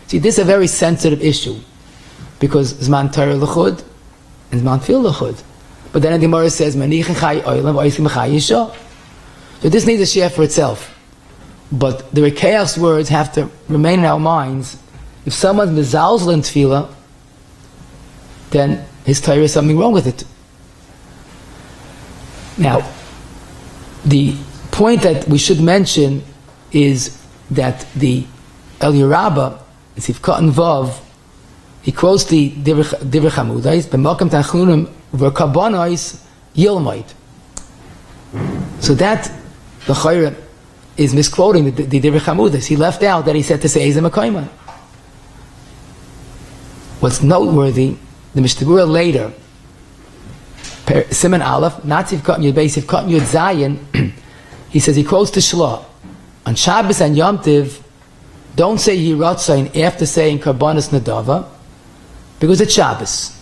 See, this is a very sensitive issue, because Zman Torah l'chud and Zman Tefillah l'chud. But then the Gemara says, Manichin chai oilam v'oisim chai yisha. So this needs a share for itself. But the Rekeach's words have to remain in our minds. If someone's mezalzel in tefillah, then his Torah is something wrong with it. Now, the point that we should mention is that the Eliyah Rabbah, in Sif Katan Vav, he quotes the Divrei Chamudais, B'Makam Tachnunim V'Karbonos Yilmoid. So that the Chayra is misquoting the Divrei Chamudais. He left out that he said to say Eizem HaKoyman. What's noteworthy, the Mishnah Berurah later, Siman Aleph, not Sif Katan Yud Beis, Sif Katan Yud Zayin, he says, he quotes the Shlah, on Shabbos and Yom Tiv, don't say Yiratzayin after saying Korbanos Nadava, because it's Shabbos.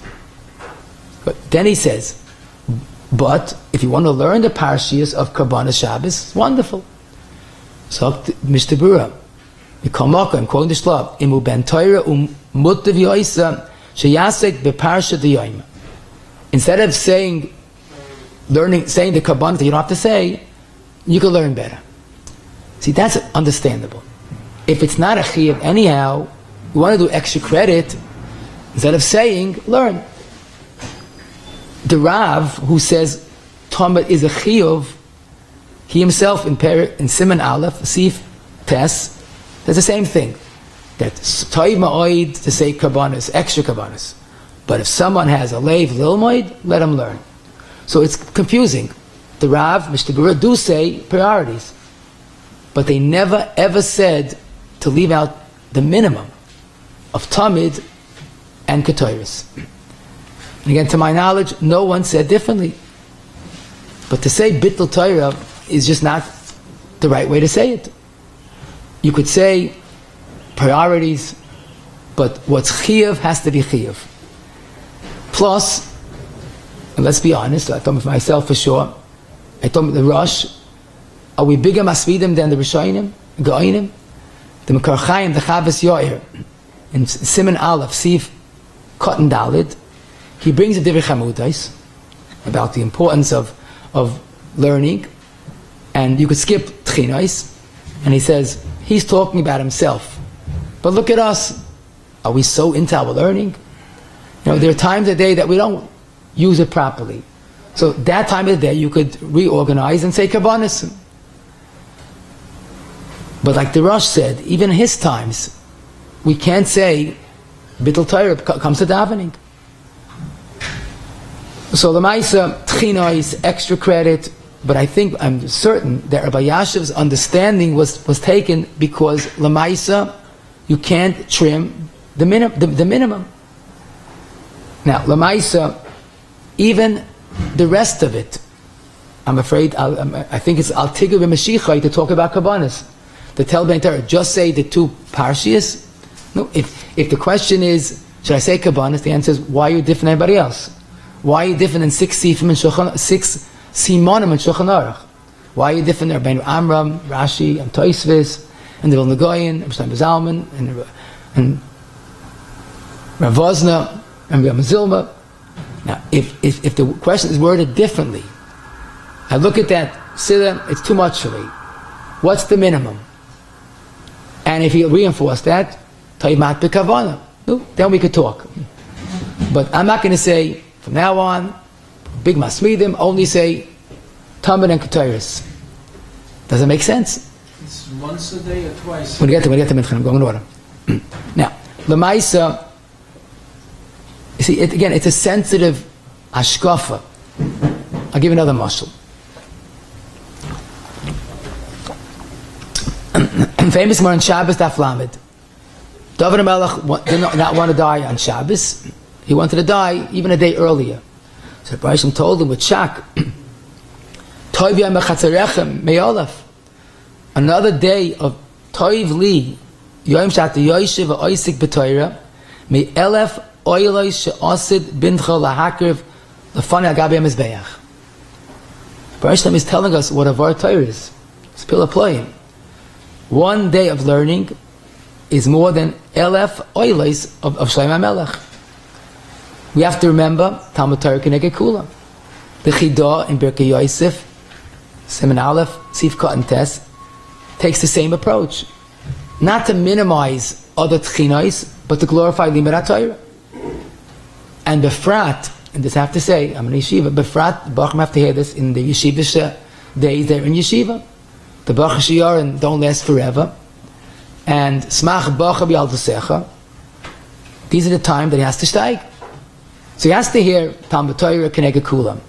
But then he says, but if you want to learn the parashiyos of Korbanos Shabbos, it's wonderful. So Mishnah Berurah, I'm quoting the Shlah, Imu ben Torah mutav yoisa sheyasek beparashat yoyim. Instead of saying the Korbanos that you don't have to say, you can learn better. See, that's understandable. If it's not a chiyuv anyhow, you want to do extra credit, instead of saying, learn. The Rav, who says Talmud is a chiyuv, he himself in Siman Aleph, Sif Tes, does the same thing. That Toiv Ma'oid to say Korbanos, extra Korbanos. But if someone has a Leiv Lilmoid, let him learn. So it's confusing. the Rav, Mishnah Berurah do say priorities. But they never ever said to leave out the minimum of Tamid and Ketoret. And again, to my knowledge, no one said differently. But to say Bittul Torah is just not the right way to say it. You could say priorities, but what's Chiyuv has to be Chiyuv. Plus, and let's be honest, I thought of myself for sure, I thought of the Rosh, are we bigger Masvidim than the Rishonim, Goinim? The Mekar Chaim, the Chavas Yoir, in Siman Aleph, Sif Cotton Dalid, he brings a Divrei Chamudais about the importance of learning, and you could skip Tchinos, and he says, he's talking about himself. But look at us. Are we so into our learning? You know, there are times a day that we don't use it properly. So that time of the day you could reorganize and say Korbonos. But like the Rosh said, even in his times, we can't say Bittul Torah comes to davening. So the Maisa, Tchinos, extra credit, but I think, I'm certain that Rabbi Yashiv's understanding was taken because Lamaisa, you can't trim the minimum. Now, Lamaisa, even the rest of it, I'm afraid, I think it's Al Tigr B'Mashiachai to talk about Korbanos. To tell Ben Torah, just say the two Parshias. No, if the question is, should I say Korbanos? The answer is, why are you different than anybody else? Why are you different than six Simonim and Shulchan Aruch? Why are you different than Rabbeinu Amram, Rashi, and Tosfos, and the Vilna Gaon, and Shlomo Zalman, and Rav Vosna, and Rabbi Zilma? Now, if the question is worded differently, I look at that, Siddur, it's too much for me. What's the minimum? And if you reinforce that, Taimat B'Kavana, then we could talk. But I'm not going to say, from now on, big Masmidim, only say Tamid and Ketoret. Does it make sense? It's once a day or twice. When we get to Mincha, I'm going in order. Now, Lamaisa, you see, again, it's a sensitive hashkafa. I'll give you another mashal. Famous more on Shabbos, Daf Lamed. David HaMelech did not want to die on Shabbos. He wanted to die even a day earlier. So the Baruch told him with Shak, another day of Toiv Li, Yom Shat Yoshev Oisik B'Torah, Me Elef Oiloi She'osid Bincha Lahakriv Lefani Agabi HaMizbeach. Baruch is telling us what a Var Torah is. It's Pila Ployim. One day of learning is more than Elef Oilois of Shlomo HaMelech. We have to remember Talmud Torah Keneged Kula. The Chidah in Birkei Yosef, Siman Aleph, Sif Cotton Test, takes the same approach. Not to minimize other Tchinos, but to glorify Limud HaTorah. And Befrat, and this I have to say, I'm in Yeshiva, Befrat, the Bachim have to hear this in the Yeshiva days they're in Yeshiva. The Bach Shiyarin don't last forever. And Smach Bacha B'Yaldasecha, these are the time that he has to steig. So he has to hear Talmud Torah Keneged Kulam.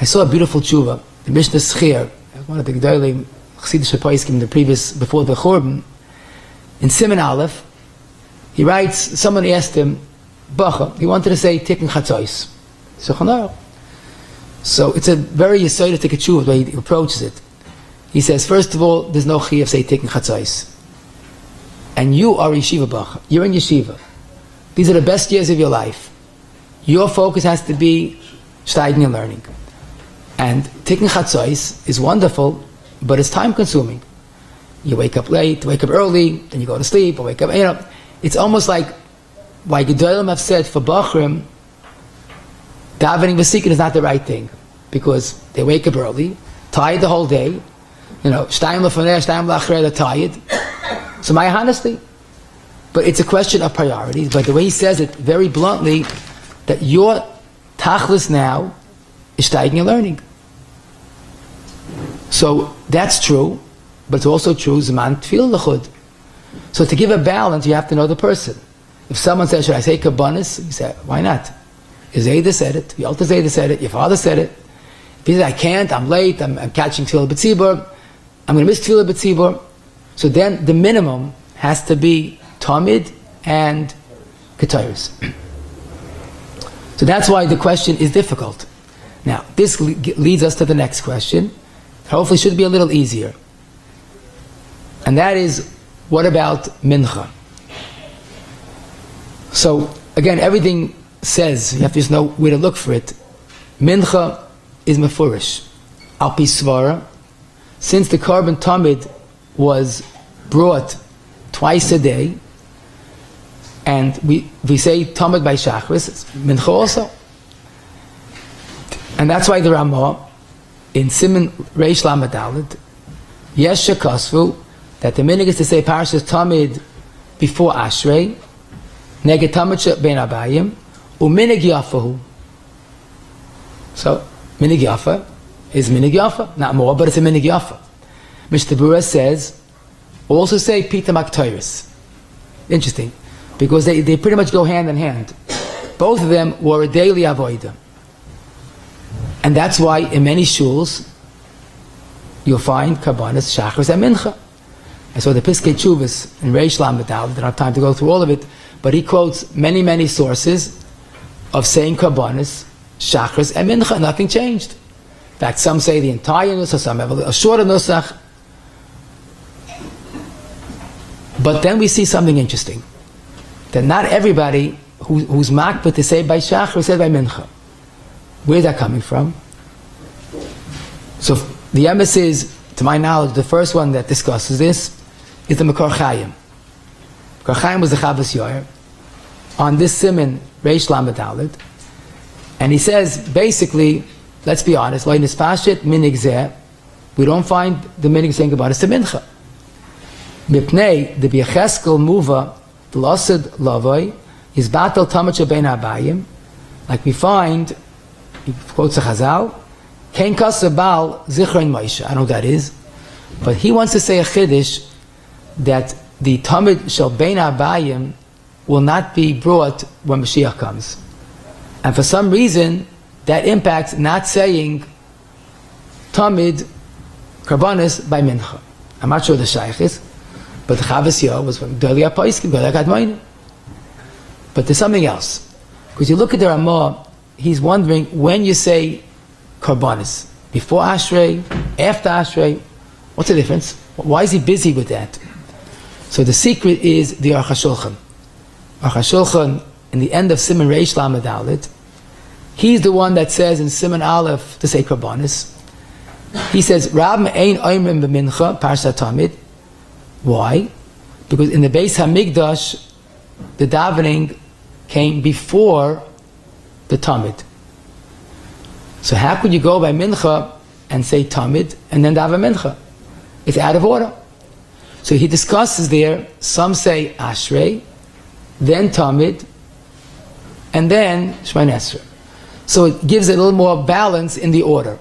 I saw a beautiful tshuva, the Mishnah Schir, one of the G'daylim Chassidish Poskim, the previous, before the Churban, in Siman Aleph, he writes, someone asked him, Bacha, he wanted to say Tikkun Chatzos. So it's a very Yesoditic tshuva, the way he approaches it. He says, first of all, there's no Chiyuv say Tikkun Chatzos. And you are Yeshiva Bacha, you're in Yeshiva. These are the best years of your life. Your focus has to be steigen and learning. And Tikkun Chatzos is wonderful, but it's time consuming. You wake up late, wake up early, then you go to sleep, or wake up, it's almost like why Gedolim have said for Bachrim, davening v'sikin is not the right thing. Because they wake up early, tired the whole day, shtayim lefaneh, shtayim la'achrei, they're tired. So my honesty, but it's a question of priorities. But the way he says it very bluntly, that your tachlis now is steigen and learning. So that's true, but it's also true Zman Tefillah L'chud. So to give a balance, you have to know the person. If someone says, should I say Korbonos? You say, why not? Your Zayda said it, your Alter Zayda said it, your father said it. If he says, I can't, I'm late, I'm catching Tefillah B'Tzibur, I'm going to miss Tefillah B'Tzibur. So then the minimum has to be Tamid and Ketoret. So that's why the question is difficult. Now, this leads us to the next question. Hopefully should be a little easier. And that is, what about Mincha? So, again, everything says, you have to just know where to look for it. Mincha is mefurish. Al pi svara, since the Korban Tamid was brought twice a day, and we say Tamid by Shacharis, it's Mincha also. And that's why the Ramah, in Siman Reish Lamed Daled, Yesh Shekasvu, that the minhag is to say Parashas Tamid before Ashrei, Neged Tamid Ben Abayim, U'minhag Yafahu. So, minhag Yafa is minhag Yafa, not more, but it's a minhag Yafa. Mr. Bura says, also say Pitam Aktoris. Interesting, because they pretty much go hand in hand. Both of them were a daily avodah. And that's why in many shuls, you'll find Korbanos, Shacharis, and Mincha. And so the Piskei Tshuvas in Reish Lamed Daled, don't have time to go through all of it, but he quotes many, many sources of saying Korbanos, Shacharis, and Mincha. Nothing changed. In fact, some say the entire nusach, some have a shorter nusach. But then we see something interesting. That not everybody who's makbid to say by Shacharis says by Mincha. Where's that coming from? So the emes is, to my knowledge, the first one that discusses this is the Makor Chayim. Makor Chayim was the Chavos Yair on this siman Reish Lamed Daled, and he says basically, let's be honest, Lo Nispashit Minhag Zeh, we don't find the minhag saying about us to Mincha. Mipnei the B'Yecheskel Muva the L'Osed Lavoi is Batal Tamid Shebein Abayim, like we find. He quotes a Chazal, Kein Kasa Baal Zichron Moshe. I don't know what that is, but he wants to say a Chiddush that the Tamid Shel Bein Abayim will not be brought when Mashiach comes. And for some reason, that impacts not saying Tamid Korbanos by Mincha. I'm not sure the Shaykh is, but the Chavos Yair was from Dali HaPoiskim, Dali HaKadmonim. But there's something else. Because you look at the Ramah, he's wondering when you say Korbanos, before Ashrei, after Ashrei, what's the difference? Why is he busy with that? So the secret is the Aruch HaShulchan. Aruch HaShulchan, in the end of Siman Reish Lamed Daled, he's the one that says in Siman Aleph to say Korbanos. He says, Rab ein oimrim b'mincha, Parashat Tamid. Why? Because in the Beis HaMikdash, the davening came before the Tamid. So how could you go by Mincha and say Tamid and then daven Mincha? It's out of order. So he discusses there, some say Ashrei, then Tamid, and then Shemona Esrei. So it gives it a little more balance in the order.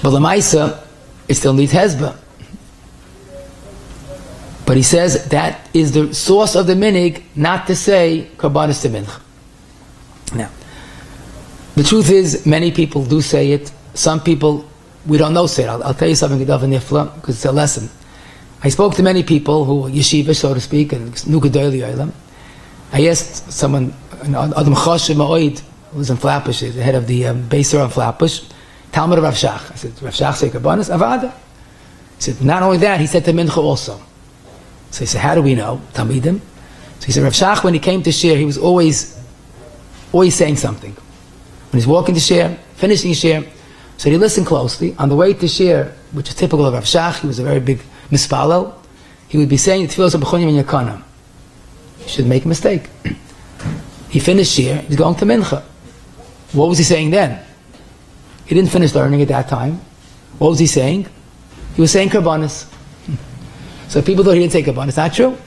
But L'maisa, it still needs Hezbollah. But he says that is the source of the minhag not to say Korbanos to Mincha. Now, the truth is, many people do say it. Some people, we don't know say it. I'll tell you something about Nifla, because it's a lesson. I spoke to many people who were yeshiva, so to speak, and Nukadoli Olam. I asked someone, Adam Choshe Ma'oid, who was in Flatbush, the head of the Beiser on Flatbush, Talmud of Rav Shach. I said, Rav Shach say Korbanos? Avada. He said, not only that, he said to Mincha also. So he said, how do we know? Talmidim. So he said, Rav Shach, when he came to share, he was always saying something. When he's walking to share, finishing share, so he listened closely. On the way to share, which is typical of Rav Shach, he was a very big mispalel, he would be saying, the tefillos b'chunim in yakana. He should make a mistake. He finished share, he's going to Mincha. What was he saying then? He didn't finish learning at that time. What was he saying? He was saying Korbanos. So people thought he didn't say Korbanos. Not true.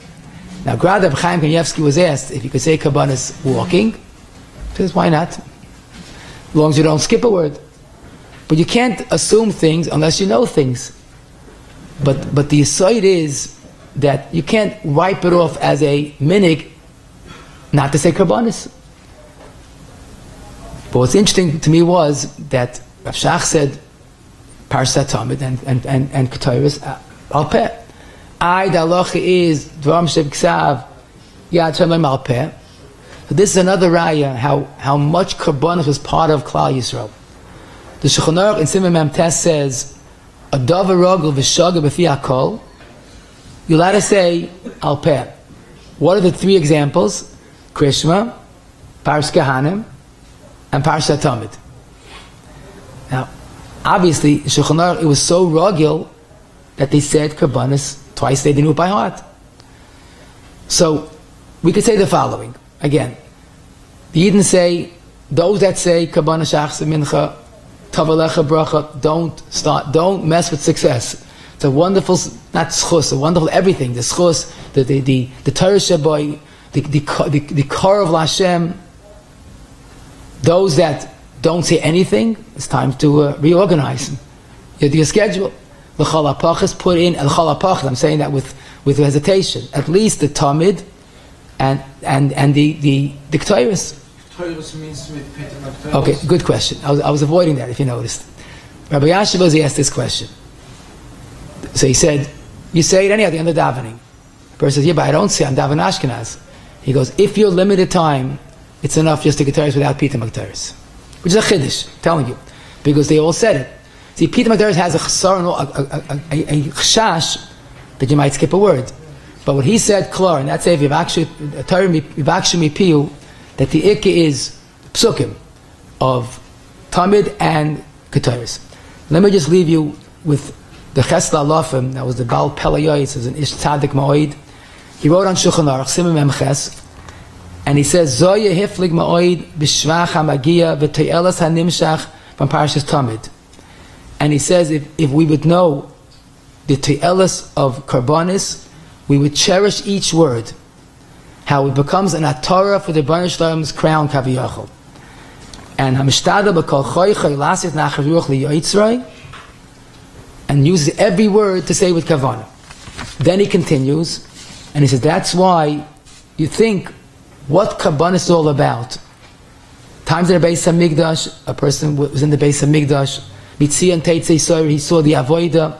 Now, Grad Reb Chaim Kanievsky was asked if he could say Korbanos walking. He says, why not? As long as you don't skip a word. But you can't assume things unless you know things. But the aside is that you can't wipe it off as a minhag not to say Korbanos. But what's interesting to me was that Rav Shach said Parshat Tamid and Ketoret al peh. The halacha is Dvarim sheb'ksav Yad Shalom al peh. So this is another raya how much Korbanot was part of Klal Yisrael. The Shulchan Aruch in Simon Mem Tes says a davar rogel v'shaga b'fi hakol. You're allowed to say al peh. What are the three examples? Krishma, Parshat Kahanim, and Parshat Tamid. Now, obviously, Shulchan Aruch, it was so rogel that they said Korbanos twice. They knew it by heart. So we could say the following again: the Yidden say, those that say Korbanos Shachs and Mincha, Tavalecha Bracha, don't mess with success. It's a wonderful, not schus, a wonderful everything. The schus, the Torah Shaboy, the core of Lashem. Those that don't say anything, it's time to reorganize. You do your schedule. L'chol hapachas, put in l'chol hapachas. I'm saying that with hesitation. At least the Tamid and the Ketoret. Ketoret means with פיטום. Okay, good question. I was avoiding that, if you noticed. Rabbi Yashiv, he asked this question. So he said, you say it anyhow at the end of davening. The person says, yeah, but I don't say I'm daven Ashkenaz. He goes, if you're limited time, it's enough just to Ketoret without פיטום Ketoret. Which is a Kaddish, telling you. Because they all said it. See, פיטום Ketoret has a chashash that you might skip a word. But what he said, klar, and that's if you've actually piu, that the ikka is psukim of Tamid and Ketoret. Let me just leave you with the Chesla Alofim, that was the Baal Pelayois, as an Ish Tzadik Ma'oid. He wrote on Shulchan Aruch, Simon Mem Ches, and he says, Zoya hiflig ma'oid b'shvach ha'magia v'te'elas ha'nimshach from Parashas Tamid. And he says, if we would know the te'elas of Korbonos, we would cherish each word, how it becomes an atara for the Rebbeinu Shalom's crown kaviyachol. And hamishtadel b'kol choychoy lasit nachar ruach liyotzroi, and uses every word to say with kavanah. Then he continues, and he says, that's why you think what Korbanos is all about. Times in the Beis HaMikdash, a person was in the Beis HaMikdash, Mitzia and Teitzei Soyer, he saw the Avodah,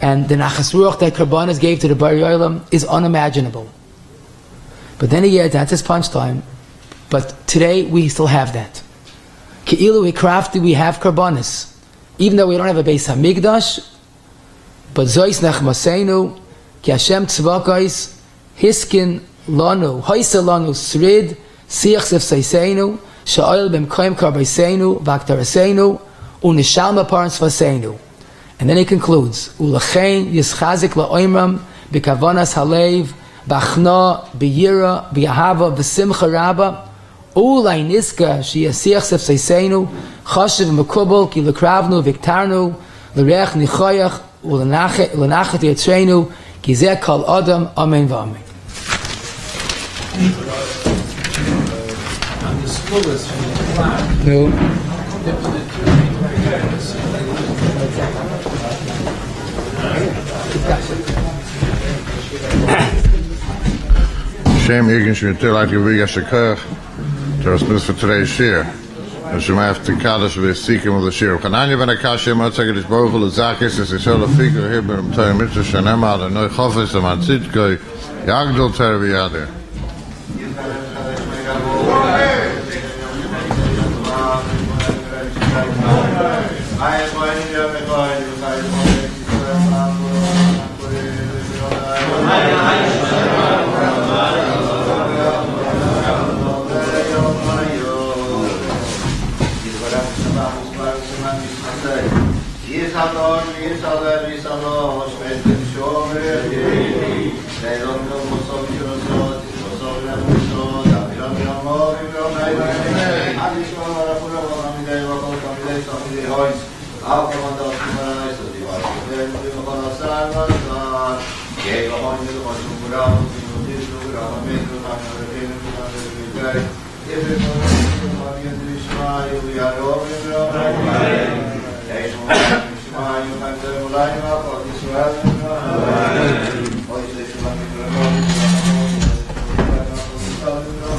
and the Nachas Ruach that Korbanos gave to the Bari Olam is unimaginable. But then he adds, that's his punchline, but today we still have that. Ke'ilu Hikrafti, we have Korbanos. Even though we don't have a Beis HaMikdash, but Zois Nechmaseinu, Ki Hashem Tzvakos, Hiskin Lanu, Hoysa Lanu Srid, Siach Sefseiseinu, Sha'oil B'mkoim Karbaseinu, Vaktarasenu, Unishalma Parents Faseinu. And then he concludes, Ulachein Yischazik La'oimram, B'kavanas Halev, B'achna, B'yira, B'yahava, B'simcha Rabba, Ulay Niska, Shiyasiach Sefseiseinu, Chashiv Mekubal, Ki Lekravnu, Viktarnu, L'reach Nichoyach, Ulanachet Yetzreinu, Ki Zeh Kol Adam, Amen V'Amen. And the school is from the flag. No. They put the Shem Egan Shmitter like a big Shacharis. There was this for today's shir. And she might have to Kaddish with seeking with the shir. Kananya ben Akash Yemot Sekedish Bovel Zakis is Yisrael Afiku here but Tay Mitzvah Shanema the Noy Chofis the Matzitko Yagdol Terviyader.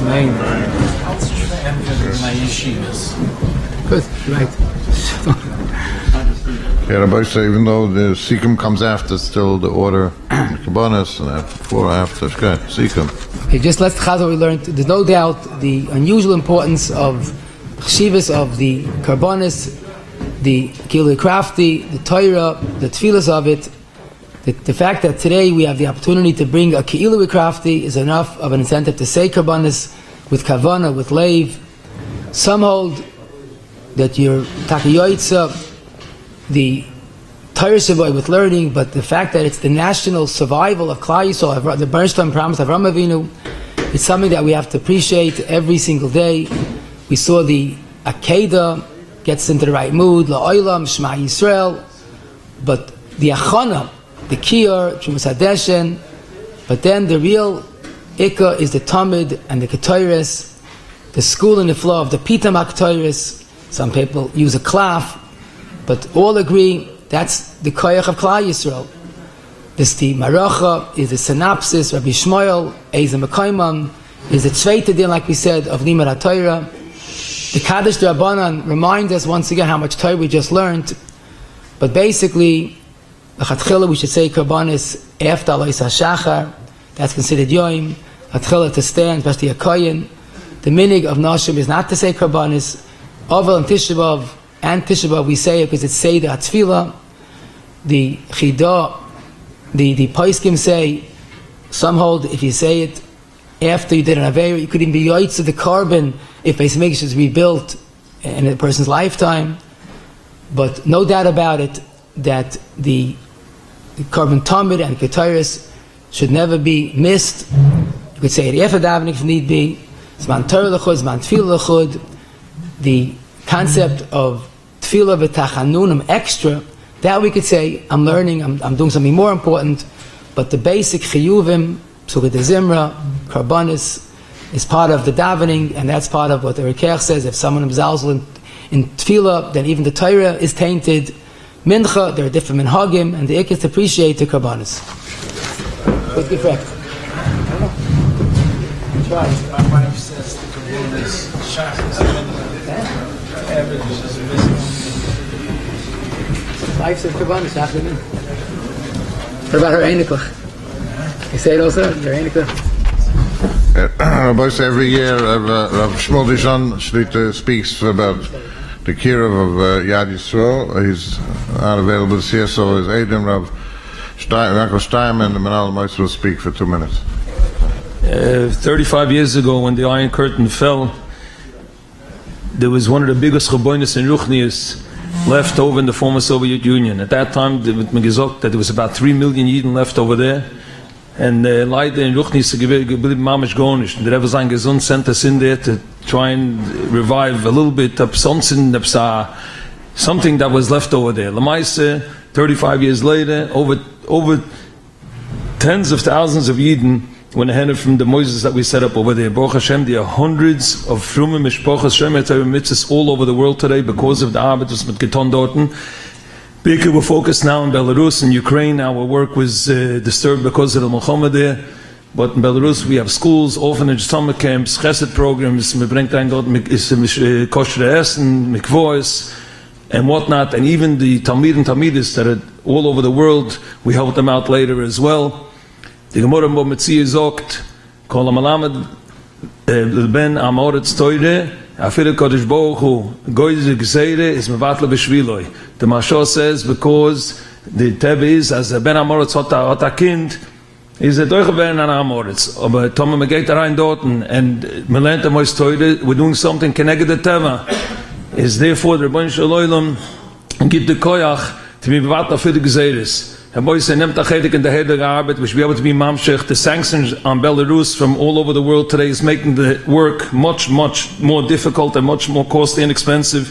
Amen. my yeshivas. Good, right. Yeah, Rabbi say even though the Sikkim comes after, still the order, the Korbonos, and before, after, okay, Sikkim. Okay, just let's chazal we learned. There's no doubt the unusual importance of chshivas of the Korbonos, the Gilui Crafty, the Torah, the Tfilas of it. The fact that today we have the opportunity to bring a Gilui Crafty is enough of an incentive to say Korbonos with Kavana, with Leiv. Some hold that you're Takayoitza, the Torah Shavai with learning, but the fact that it's the national survival of Klal Yisrael, the Bernstein promise of Avraham Avinu, it's something that we have to appreciate every single day. We saw the Akedah gets into the right mood, La'olam, Shema Yisrael, but the Achana, the Kiyar, Shumas Hadeshen, but then the real Ikka is the Tamid and the Ketoret, the school and the flow of the Pitam Ketoret. Some people use a klaf, but all agree that's the koyach of Klal Yisrael. This the Maracha is the synopsis, Rabbi Shmuel, Eizem Mekayman, is the Tzveite Din, like we said, of Limud HaTorah. The Kaddish Rabbanan reminds us once again how much Torah we just learned, but basically, L'chatchila we should say Korbanos after Alois HaShachar, that's considered Yom, L'chatchila to stand, especially a Kohen. The minhag of Nashim is not to say Korbanos. Ovel and Tisha B'Av and Tisha B'Av we say it because it's Seder HaTfilah. The Chidah, the Paiskim say, some hold if you say it after you did an Aveira, you could even be Yoitz of the carbon if Beis Mikdash is rebuilt in a person's lifetime. But no doubt about it that the carbon Tamid and Ketoret should never be missed. You could say it after davening if need be. Zman Torah l'chud, Zman Tefillah l'chud. The concept of Tefillah v'tachanunim extra, that we could say, I'm learning, I'm doing something more important, but the basic chiyuvim, Psukat Zimra, Korbonos, is part of the davening, and that's part of what the Rikach says. If someone is in Tefillah, then even the Torah is tainted. Mincha, there are different minhagim, and the ikk is to appreciate the Korbonos. What's the correct? Try. My wife says the Korbonos, Shacharis, average is a missing. Wife says Korbonos, after me. What about her Einiklach? You say it also? Your Einiklach? Rabbi say every year, Rav Shmuel Dishon speaks about the Kirov of Yad Yisrael. He's not available this year, so his Adam, Rav Yakov Steinman, the Menal Mois will speak for 2 minutes. 35 years ago, when the Iron Curtain fell, there was one of the biggest Korbonos and Ruchnias left over in the former Soviet Union. At that time, it was gesagt that there was about 3 million Yidden left over there. And leider in Ruchnis geblieben mamish gonish. And the Rebbe Zayin Gesund sent us in there to try and revive a little bit of something that was left over there. Lamaise, 35 years later, over tens of thousands of Yidden went ahead from the Moses that we set up over there. Baruch Hashem, there are hundreds of Frumim Mishpochas Shemet mitzvahs all over the world today because of the Arbeit was mit getan dorten. We're focused now in Belarus and Ukraine. Our work was disturbed because of the Milchama there. But in Belarus we have schools, orphanage, summer camps, chesed programs. We bring down dort kosher essen, mikvos, and whatnot. And even the Talmid and Talmidis that are all over the world, we help them out later as well. The Gemara Mometzi zogt, Kol HaMalamed Ben Amoretz Toire, Afir Kaddish Baruch Hu, Goyze Gzeire is Mevatle B'Shviloi. The Mashal says because the Teb is, as a Ben Amoretz hat a kind, is a Doiche Ben Amoretz. Aber Tome me geht rein dorten, and me lernt am Mois Toire, we're doing something connected to Teva. Is therefore the Rebbeinu Shel Olam gibt the Koyach to be Mevatle für die Gzeires. And boys, in the Arbeit, we should be able to be mamshech. The sanctions on Belarus from all over the world today is making the work much, much more difficult and much more costly and expensive.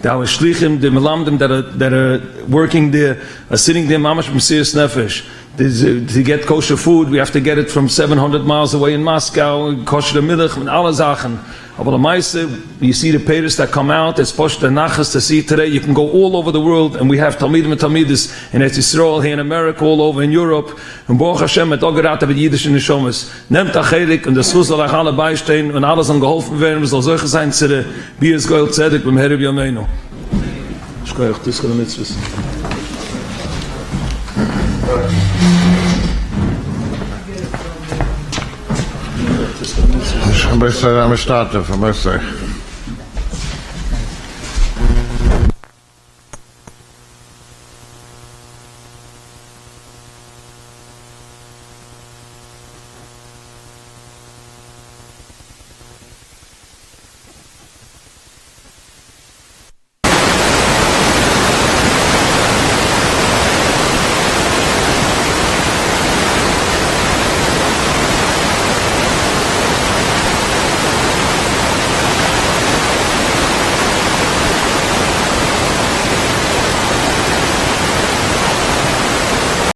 The shlichim, the melamdim that are working there, are sitting there mamash b'mesiras nefesh. to get kosher food, we have to get it from 700 miles away in Moscow, kosher milch, and alle Sachen. Aber the Meise, you see the payers that come out, it's posh the nachas to see today, you can go all over the world, and we have Talmidim and Talmidis in Eretz Yisrael, here in America, all over in Europe, and Baruch Hashem, mit Ogerata mit jüdischen Neshomes. Nehmt Acherik, und das Fuß soll euch alle beistehen, und alles an geholfen werden, es soll solche sein, zu der Bias Goel Zedek, beim Herib Yameinu. Ich kann euch das nicht wissen. I'm starting from